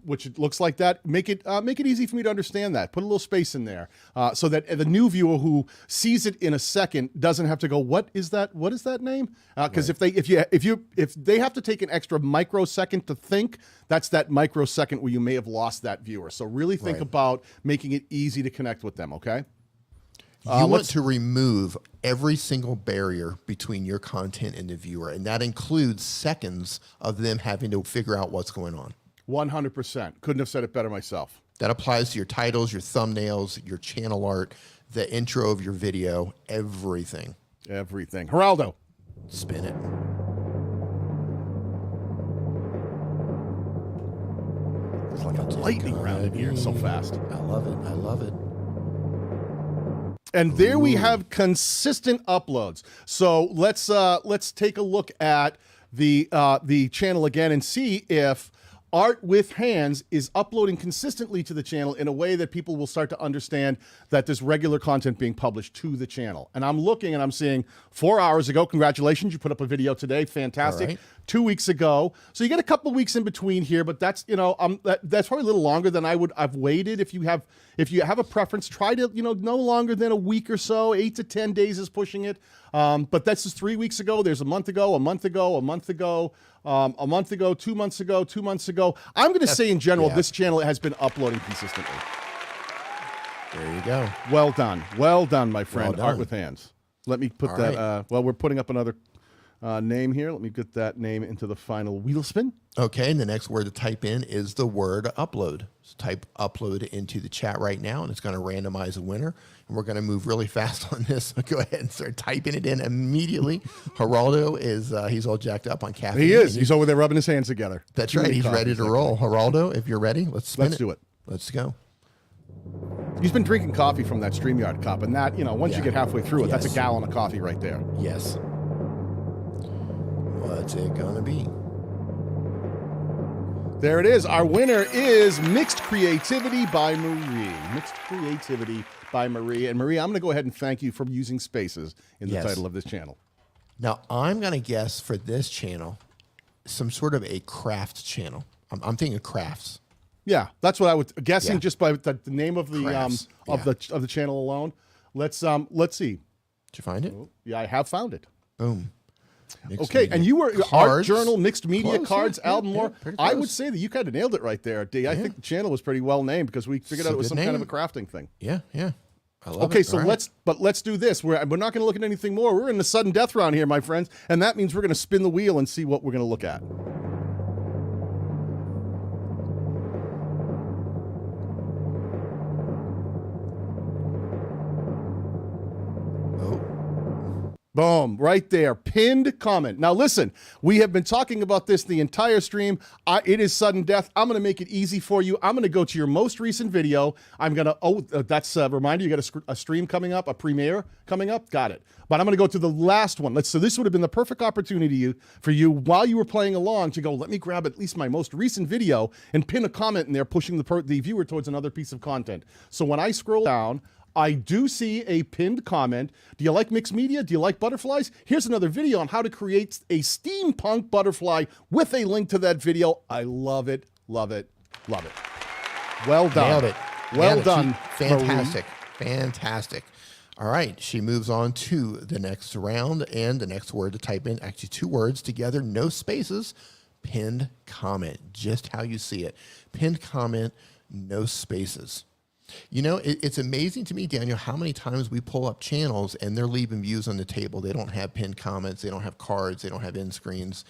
which it looks like that. Make it easy for me to understand that. Put a little space in there so that the new viewer who sees it in a second doesn't have to go, what is that? What is that name? Because if they have to take an extra microsecond to think, that's that microsecond where you may have lost that viewer. So really think about making it easy to connect with them. Okay. You want to remove every single barrier between your content and the viewer, and that includes seconds of them having to figure out what's going on. 100%. Couldn't have said it better myself. That applies to your titles, your thumbnails, your channel art, the intro of your video, everything. Everything. Geraldo. Spin it. It's like a lightning round in here so fast. I love it. I love it. And there we have consistent uploads. So let's take a look at the channel again and see if Art with Hands is uploading consistently to the channel in a way that people will start to understand that there's regular content being published to the channel. And I'm looking and I'm seeing 4 hours ago, congratulations, you put up a video today, fantastic. Right. 2 weeks ago. So you get a couple of weeks in between here, but that's, that's probably a little longer than I've waited. If you have a preference, try to, no longer than a week or so. 8 to 10 days is pushing it. But that's just 3 weeks ago. There's a month ago, a month ago, a month ago, a month ago, 2 months ago, 2 months ago. I'm going to say in general, this channel has been uploading consistently. There you go. Well done. Well done, my friend. Well done. Art with Hands. Let me put that, we're putting up another name here. Let me get that name into the final wheel spin. Okay, and the next word to type in is the word upload. So type upload into the chat right now, and it's going to randomize a winner. And we're going to move really fast on this. So go ahead and start typing it in immediately. Geraldo is, he's all jacked up on caffeine. He is. He's over there rubbing his hands together. That's right. He's ready to roll. Geraldo, if you're ready, let's do it. Let's go. He's been drinking coffee from that Streamyard cup, and that, once you get halfway through it, that's a gallon of coffee right there. Yes. What's it gonna be? There it is. Our winner is Mixed Creativity by Marie. Mixed Creativity by Marie. And Marie, I'm going to go ahead and thank you for using spaces in the title of this channel. Now, I'm going to guess for this channel, some sort of a craft channel. I'm thinking crafts. Yeah, that's what I was guessing just by the name of the Crafts. of the channel alone. Let's see. Did you find it? Oh, yeah, I have found it. Boom. Mixed Okay, media. and you were art Cards. journal, mixed media, Close, cards, yeah, album lore. pretty I close. would say that you kind of nailed it right there, D. I think the channel was pretty well named because we figured out it was It's a some good kind of a name. crafting thing. Yeah. I love it. Okay, so All right. let's do this. We're not going to look at anything more. We're in the sudden death round here, my friends, and that means we're going to spin the wheel and see what we're going to look at. Boom, right there, pinned comment. Now listen, we have been talking about this the entire stream. It is sudden death. I'm gonna make it easy for you. I'm gonna go to your most recent video. I'm gonna, that's a reminder, you got a stream coming up, a premiere coming up, got it. But I'm gonna go to the last one. So this would have been the perfect opportunity for you while you were playing along to go, let me grab at least my most recent video and pin a comment in there, pushing the viewer towards another piece of content. So when I scroll down, I do see a pinned comment. Do you like mixed media? Do you like butterflies? Here's another video on how to create a steampunk butterfly with a link to that video. I love it, love it, love it. Well done. Nailed it. Well Nailed it. done. Fantastic. Fantastic. All right. She moves on to the next round, and the next word to type in, actually 2 words together, no spaces, pinned comment. Just how you see it. Pinned comment, no spaces. It's amazing to me, Daniel, how many times we pull up channels and they're leaving views on the table. They don't have pinned comments. They don't have cards. They don't have end screens.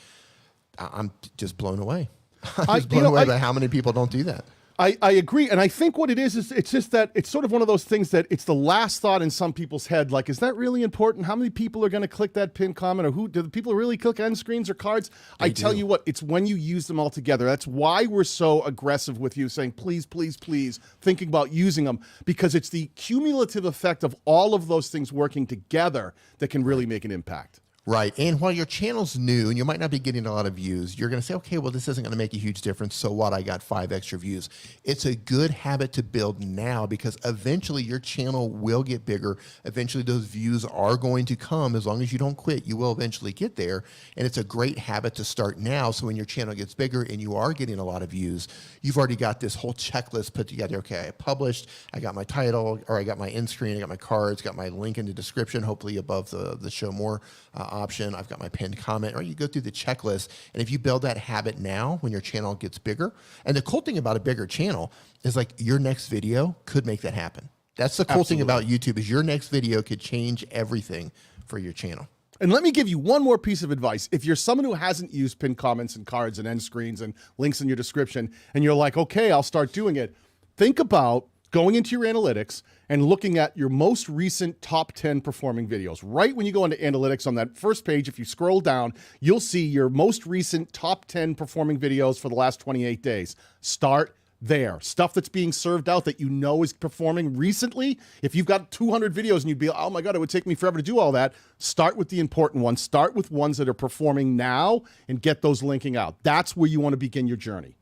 I'm just blown away. I'm just blown away by how many people don't do that. I agree. And I think what it is it's just that it's sort of one of those things that it's the last thought in some people's head. Like, is that really important? How many people are going to click that pinned comment? Or do the people really click end screens or cards? I tell you what, it's when you use them all together. That's why we're so aggressive with you, saying, please, please, please, thinking about using them, because it's the cumulative effect of all of those things working together that can really make an impact. Right. And while your channel's new and you might not be getting a lot of views, you're going to say, okay, well, this isn't going to make a huge difference. So what? I got 5 extra views. It's a good habit to build now because eventually your channel will get bigger. Eventually those views are going to come. As long as you don't quit, you will eventually get there. And it's a great habit to start now. So when your channel gets bigger and you are getting a lot of views, you've already got this whole checklist put together. Okay, I published, I got my title, or I got my end screen, I got my cards, got my link in the description, hopefully above the show more option. I've got my pinned comment, or you go through the checklist. And if you build that habit now, when your channel gets bigger, and the cool thing about a bigger channel is like your next video could make that happen. That's the cool thing about YouTube is your next video could change everything for your channel. And let me give you one more piece of advice. If you're someone who hasn't used pinned comments and cards and end screens and links in your description, and you're like, okay, I'll start doing it, think about going into your analytics and looking at your most recent top 10 performing videos. Right when you go into analytics on that first page, if you scroll down, you'll see your most recent top 10 performing videos for the last 28 days. Start there. Stuff that's being served out that you know is performing recently. If you've got 200 videos and you'd be, oh my God, it would take me forever to do all that. Start with the important ones. Start with ones that are performing now and get those linking out. That's where you want to begin your journey.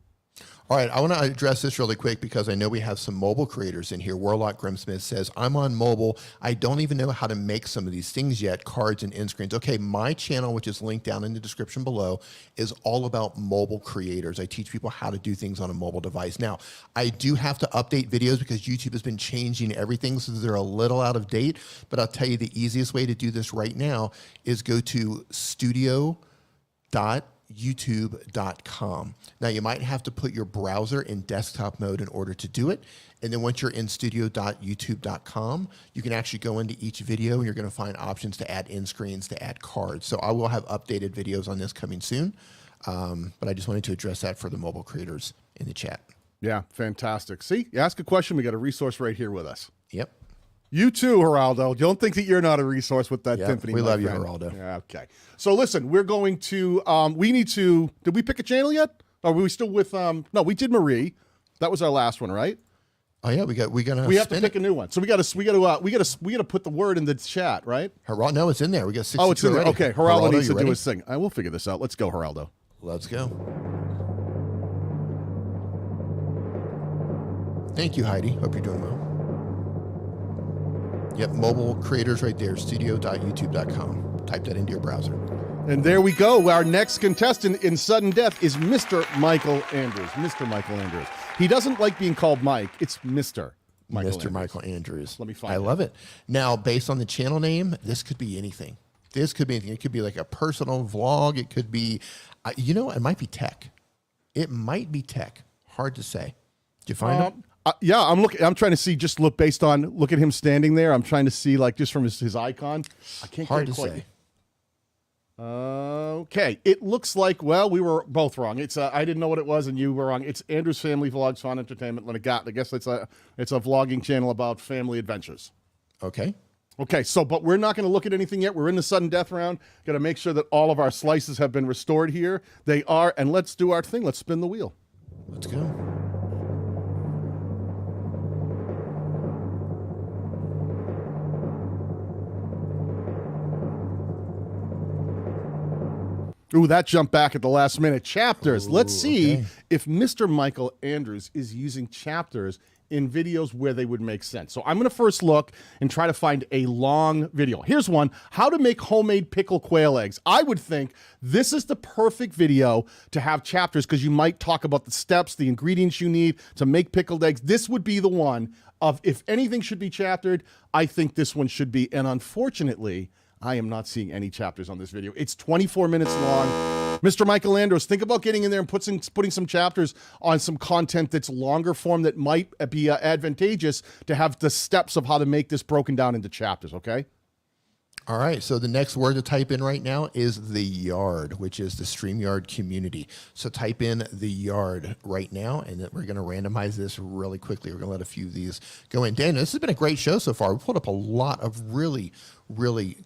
All right, I want to address this really quick because I know we have some mobile creators in here. Warlock Grimsmith says, I'm on mobile. I don't even know how to make some of these things yet, cards and end screens. Okay, my channel, which is linked down in the description below, is all about mobile creators. I teach people how to do things on a mobile device. Now, I do have to update videos because YouTube has been changing everything, so they're a little out of date. But I'll tell you the easiest way to do this right now is go to studio.youtube.com. Now you might have to put your browser in desktop mode in order to do it. And then once you're in studio.youtube.com, you can actually go into each video and you're going to find options to add end screens, to add cards. So I will have updated videos on this coming soon. But I just wanted to address that for the mobile creators in the chat. Yeah, fantastic. See, you ask a question, we got a resource right here with us. Yep. You too, Geraldo. Don't think that you're not a resource with that timpani. We love you, friend. Geraldo. Yeah, okay. So listen, we're going to, we need to, did we pick a channel yet? Or were we still with, no, we did Marie. That was our last one, right? Oh yeah, we have to pick a new one. So we got to put the word in the chat, right? Geraldo, no, it's in there. We got 62 Oh, it's in there. already. Okay, Geraldo needs to ready? do his thing. I will figure this out. Let's go, Geraldo. Let's go. Thank you, Heidi. Hope you're doing well. Yep, mobile creators right there, studio.youtube.com. Type that into your browser. And there we go. Our next contestant in sudden death is Mr. Michael Andrews. Mr. Michael Andrews. He doesn't like being called Mike. It's Mr. Michael Andrews. Michael Andrews. Let me find it. I love it. Now, based on the channel name, this could be anything. This could be anything. It could be like a personal vlog. It could be, you know, it might be tech. It might be tech. Hard to say. Did you find it? Yeah, I'm looking. I'm trying to see. Just look based on look at him standing there. I'm trying to see like just from his icon. I can't. Hard to quite say. Okay, it looks like. Well, we were both wrong. It's. I didn't know what it was, and you were wrong. It's Andrew's Family Vlogs, Fun Entertainment. I guess it's a vlogging channel about family adventures. Okay. Okay. So, but we're not going to look at anything yet. We're in the sudden death round. Got to make sure that all of our slices have been restored here. They are, and let's do our thing. Let's spin the wheel. Let's go. Ooh, that jumped back at the last minute. Chapters. Let's see okay. if Mr. Michael Andrews is using chapters in videos where they would make sense. So I'm going to first look and try to find a long video. Here's one, how to make homemade pickle quail eggs. I would think this is the perfect video to have chapters because you might talk about the steps, the ingredients you need to make pickled eggs. This would be the one of, if anything should be chaptered, I think this one should be. And unfortunately, I am not seeing any chapters on this video. It's 24 minutes long. Mr. Michael Andrews, think about getting in there and putting some chapters on some content that's longer form that might be advantageous to have the steps of how to make this broken down into chapters, okay? All right, so the next word to type in right now is the yard, which is the Streamyard community. So type in the yard right now, and then we're going to randomize this really quickly. We're going to let a few of these go in. Daniel, this has been a great show so far. We pulled up a lot of really really,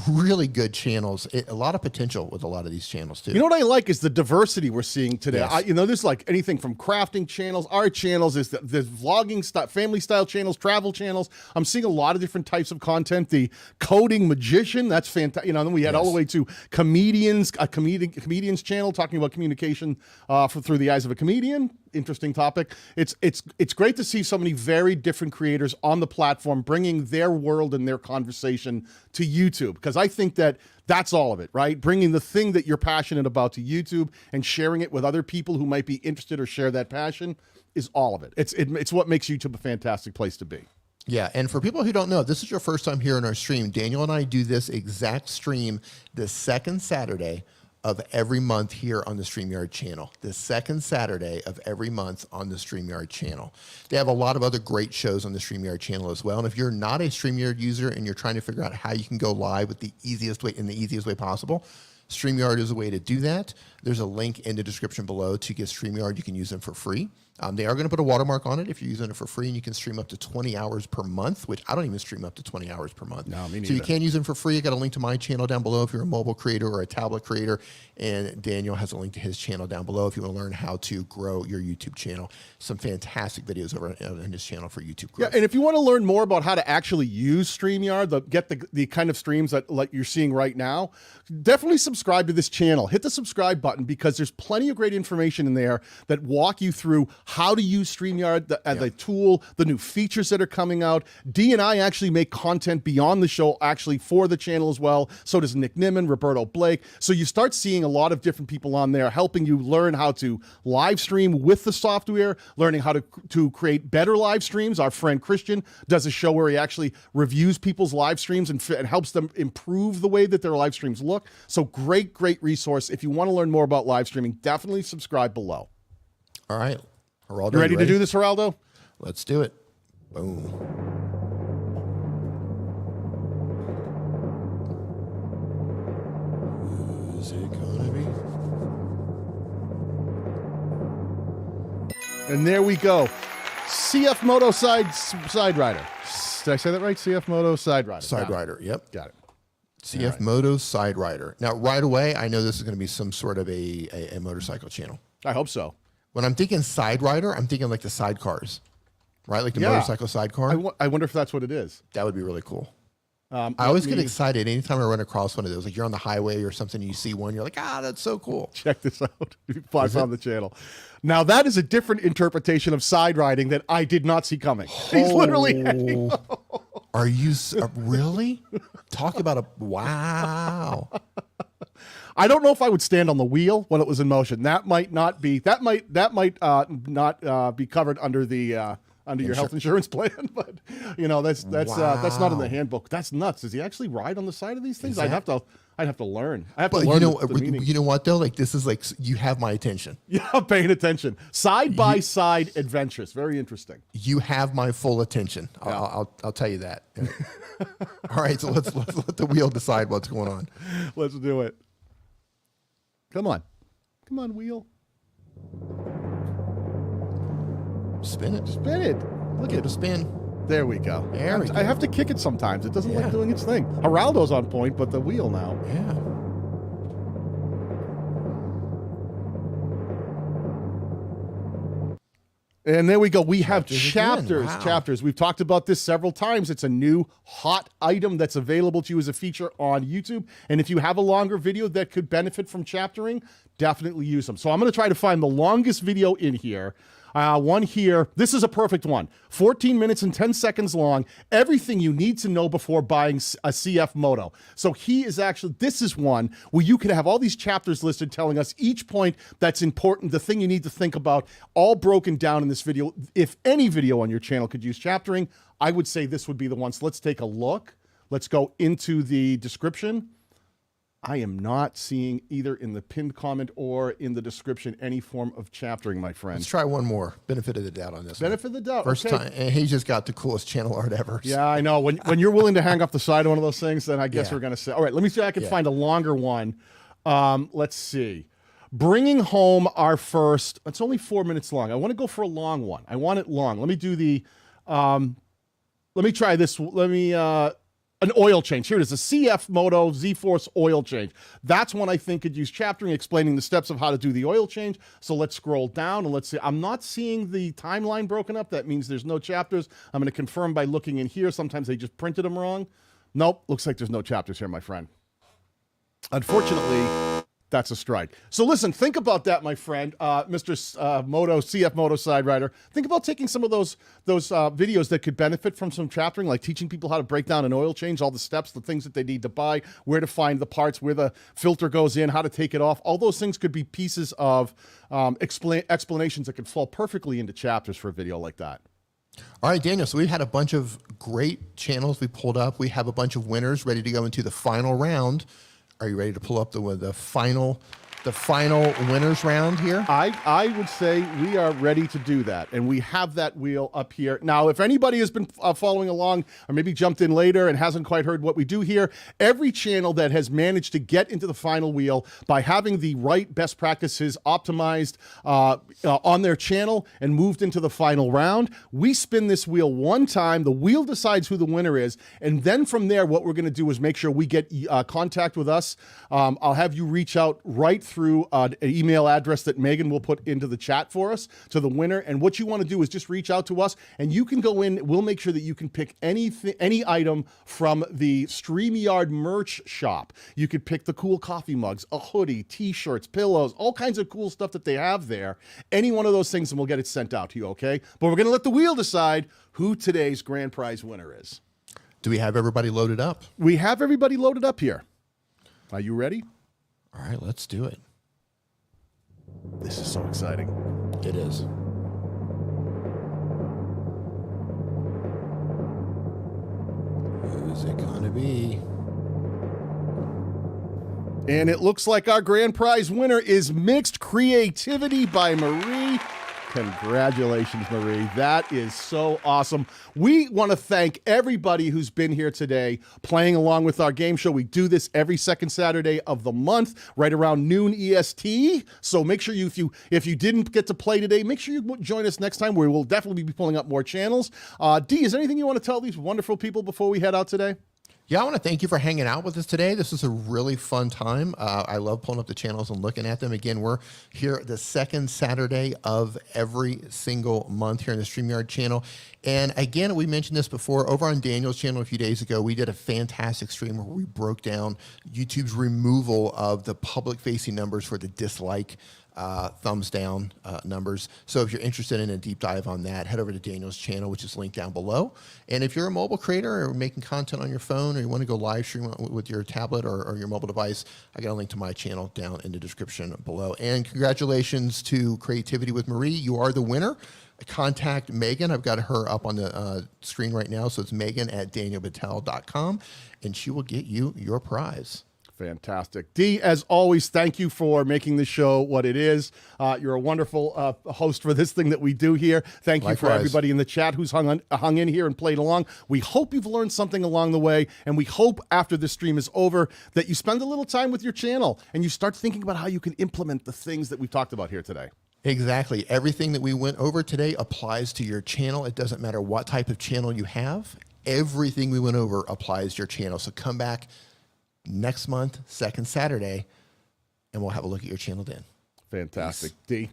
really good channels. A lot of potential with a lot of these channels too. You know what I like is the diversity we're seeing today. Yes. There's like anything from crafting channels, art channels, is the vlogging stuff, family style channels, travel channels. I'm seeing a lot of different types of content. The coding magician, that's fantastic. Then we had all the way to comedians, a comedian's channel talking about communication through the eyes of a comedian. Interesting topic. It's great to see so many very different creators on the platform bringing their world and their conversation to YouTube, because I think that's all of it, right? Bringing the thing that you're passionate about to YouTube and sharing it with other people who might be interested or share that passion is all of it. It's what makes YouTube a fantastic place to be. Yeah, and for people who don't know, if this is your first time here in our stream, Daniel and I do this exact stream the second Saturday of every month here on the Streamyard channel. The second Saturday of every month on the Streamyard channel. They have a lot of other great shows on the Streamyard channel as well. And if you're not a Streamyard user and you're trying to figure out how you can go live with the easiest way possible, Streamyard is a way to do that. There's a link in the description below to get Streamyard. You can use them for free. They are going to put a watermark on it if you're using it for free, and you can stream up to 20 hours per month, which I don't even stream up to 20 hours per month. No, me neither. So you can use them for free. I got a link to my channel down below if you're a mobile creator or a tablet creator, and Daniel has a link to his channel down below if you want to learn how to grow your YouTube channel. Some fantastic videos over on his channel for YouTube growth. Yeah, and if you want to learn more about how to actually use StreamYard, get the kind of streams that like you're seeing right now, definitely subscribe to this channel. Hit the subscribe button, because there's plenty of great information in there that walk you through how to use StreamYard, the tool, the new features that are coming out. Dee and I actually make content beyond the show actually for the channel as well. So does Nick Nimmin, Roberto Blake. So you start seeing a lot of different people on there helping you learn how to live stream with the software, learning how to create better live streams. Our friend Christian does a show where he actually reviews people's live streams and helps them improve the way that their live streams look. So great resource. If you want to learn more about live streaming, definitely subscribe below. All right. Geraldo, You ready to do this, Geraldo? Let's do it. Boom. Who's it gonna be? And there we go. CF Moto Side Rider. Did I say that right? CF Moto Side Rider. Side Rider, yep. Got it. CF Moto Side Rider. Now, right away, I know this is going to be some sort of a motorcycle channel. I hope so. When I'm thinking Side Rider, I'm thinking like the sidecars, right? Like the motorcycle sidecar. I wonder if that's what it is. That would be really cool. I always get excited anytime I run across one of those. Like you're on the highway or something, and you see one, you're like, that's so cool. Check this out. Five on the channel. Now, that is a different interpretation of side riding that I did not see coming. He's literally hanging. Are you really? Talk about a wow. I don't know if I would stand on the wheel when it was in motion. That might not be. That might not be covered under the under your health insurance plan. But that's not in the handbook. That's nuts. Does he actually ride on the side of these things? I'd have to learn. I have to learn. You know what though? Like this is like you have my attention. Yeah, paying attention. Side by side adventures. Very interesting. You have my full attention. Yeah. I'll tell you that. All right, so let's let the wheel decide what's going on. Let's do it. Come on, wheel. Spin it. Spin it. Look at it spin. There we go. There we go. I have to kick it sometimes. It doesn't like doing its thing. Geraldo's on point, but the wheel now. Yeah. And there we go. We have Chapters. Wow. Chapters. We've talked about this several times. It's a new hot item that's available to you as a feature on YouTube. And if you have a longer video that could benefit from chaptering, definitely use them. So I'm going to try to find the longest video in here. One here. This is a perfect one. 14 minutes and 10 seconds long. Everything you need to know before buying a CF Moto. So this is one where you could have all these chapters listed telling us each point that's important, the thing you need to think about, all broken down in this video. If any video on your channel could use chaptering, I would say this would be the one. So let's take a look. Let's go into the description. I am not seeing either in the pinned comment or in the description any form of chaptering, my friend. Let's try one more. Benefit of the doubt on this. Benefit of the doubt. First time, and he just got the coolest channel art ever. Yeah, I know. When you're willing to hang off the side of one of those things, then I guess we're going to say, all right, let me see if I can find a longer one. Let's see. Bringing home our first, it's only 4 minutes long. I want to go for a long one. I want it long. Let me do the, let me try this. an oil change. Here it is, a CF Moto Z-Force oil change. That's one I think could use chaptering, explaining the steps of how to do the oil change. So let's scroll down and let's see. I'm not seeing the timeline broken up. That means there's no chapters. I'm going to confirm by looking in here. Sometimes they just printed them wrong. Nope, looks like there's no chapters here, my friend. Unfortunately, that's a strike. So listen, think about that, my friend, Mr. CF Moto Side Rider. Think about taking some of those videos that could benefit from some chaptering, like teaching people how to break down an oil change, all the steps, the things that they need to buy, where to find the parts, where the filter goes in, how to take it off. All those things could be pieces of explanations that could fall perfectly into chapters for a video like that. All right, Daniel, so we had a bunch of great channels we pulled up. We have a bunch of winners ready to go into the final round. Are you ready to pull up the final winners round here? I would say we are ready to do that, and we have that wheel up here. Now, if anybody has been following along or maybe jumped in later and hasn't quite heard what we do here, every channel that has managed to get into the final wheel by having the right best practices optimized on their channel and moved into the final round, we spin this wheel one time, the wheel decides who the winner is, and then from there, what we're going to do is make sure we get contact with us. I'll have you reach out right through an email address that Megan will put into the chat for us to the winner. And what you want to do is just reach out to us, and you can go in. We'll make sure that you can pick any item from the Streamyard merch shop. You could pick the cool coffee mugs, a hoodie, t-shirts, pillows, all kinds of cool stuff that they have there. Any one of those things, and we'll get it sent out to you, okay? But we're going to let the wheel decide who today's grand prize winner is. Do we have everybody loaded up? We have everybody loaded up here. Are you ready? All right, let's do it. This is so exciting. It is. Who's it gonna be? And it looks like our grand prize winner is Mixed Creativity by Marie. Congratulations, Marie. That is so awesome. We want to thank everybody who's been here today playing along with our game show. We do this every second Saturday of the month, right around noon EST. So make sure if you didn't get to play today, make sure you join us next time, where we'll definitely be pulling up more channels. Dee, is there anything you want to tell these wonderful people before we head out today? Yeah, I want to thank you for hanging out with us today. This was a really fun time. I love pulling up the channels and looking at them. Again, we're here the second Saturday of every single month here on the Streamyard channel. And again, we mentioned this before, over on Daniel's channel a few days ago, we did a fantastic stream where we broke down YouTube's removal of the public-facing numbers for the dislike thumbs down numbers. So if you're interested in a deep dive on that, head over to Daniel's channel, which is linked down below. And if you're a mobile creator or making content on your phone, or you want to go live stream with your tablet or your mobile device, I got a link to my channel down in the description below. And congratulations to Creativity with Marie. You are the winner. Contact Megan. I've got her up on the screen right now. So it's Megan@DanielBatal.com, and she will get you your prize. Fantastic. Dee, as always, thank you for making the show what it is. You're a wonderful host for this thing that we do here. Thank you for everybody in the chat who's hung in here and played along. We hope you've learned something along the way, and we hope after this stream is over that you spend a little time with your channel and you start thinking about how you can implement the things that we've talked about here today. Exactly. Everything that we went over today applies to your channel. It doesn't matter what type of channel you have. Everything we went over applies to your channel. So come back next month, second Saturday, and we'll have a look at your channel then. Fantastic. Dee?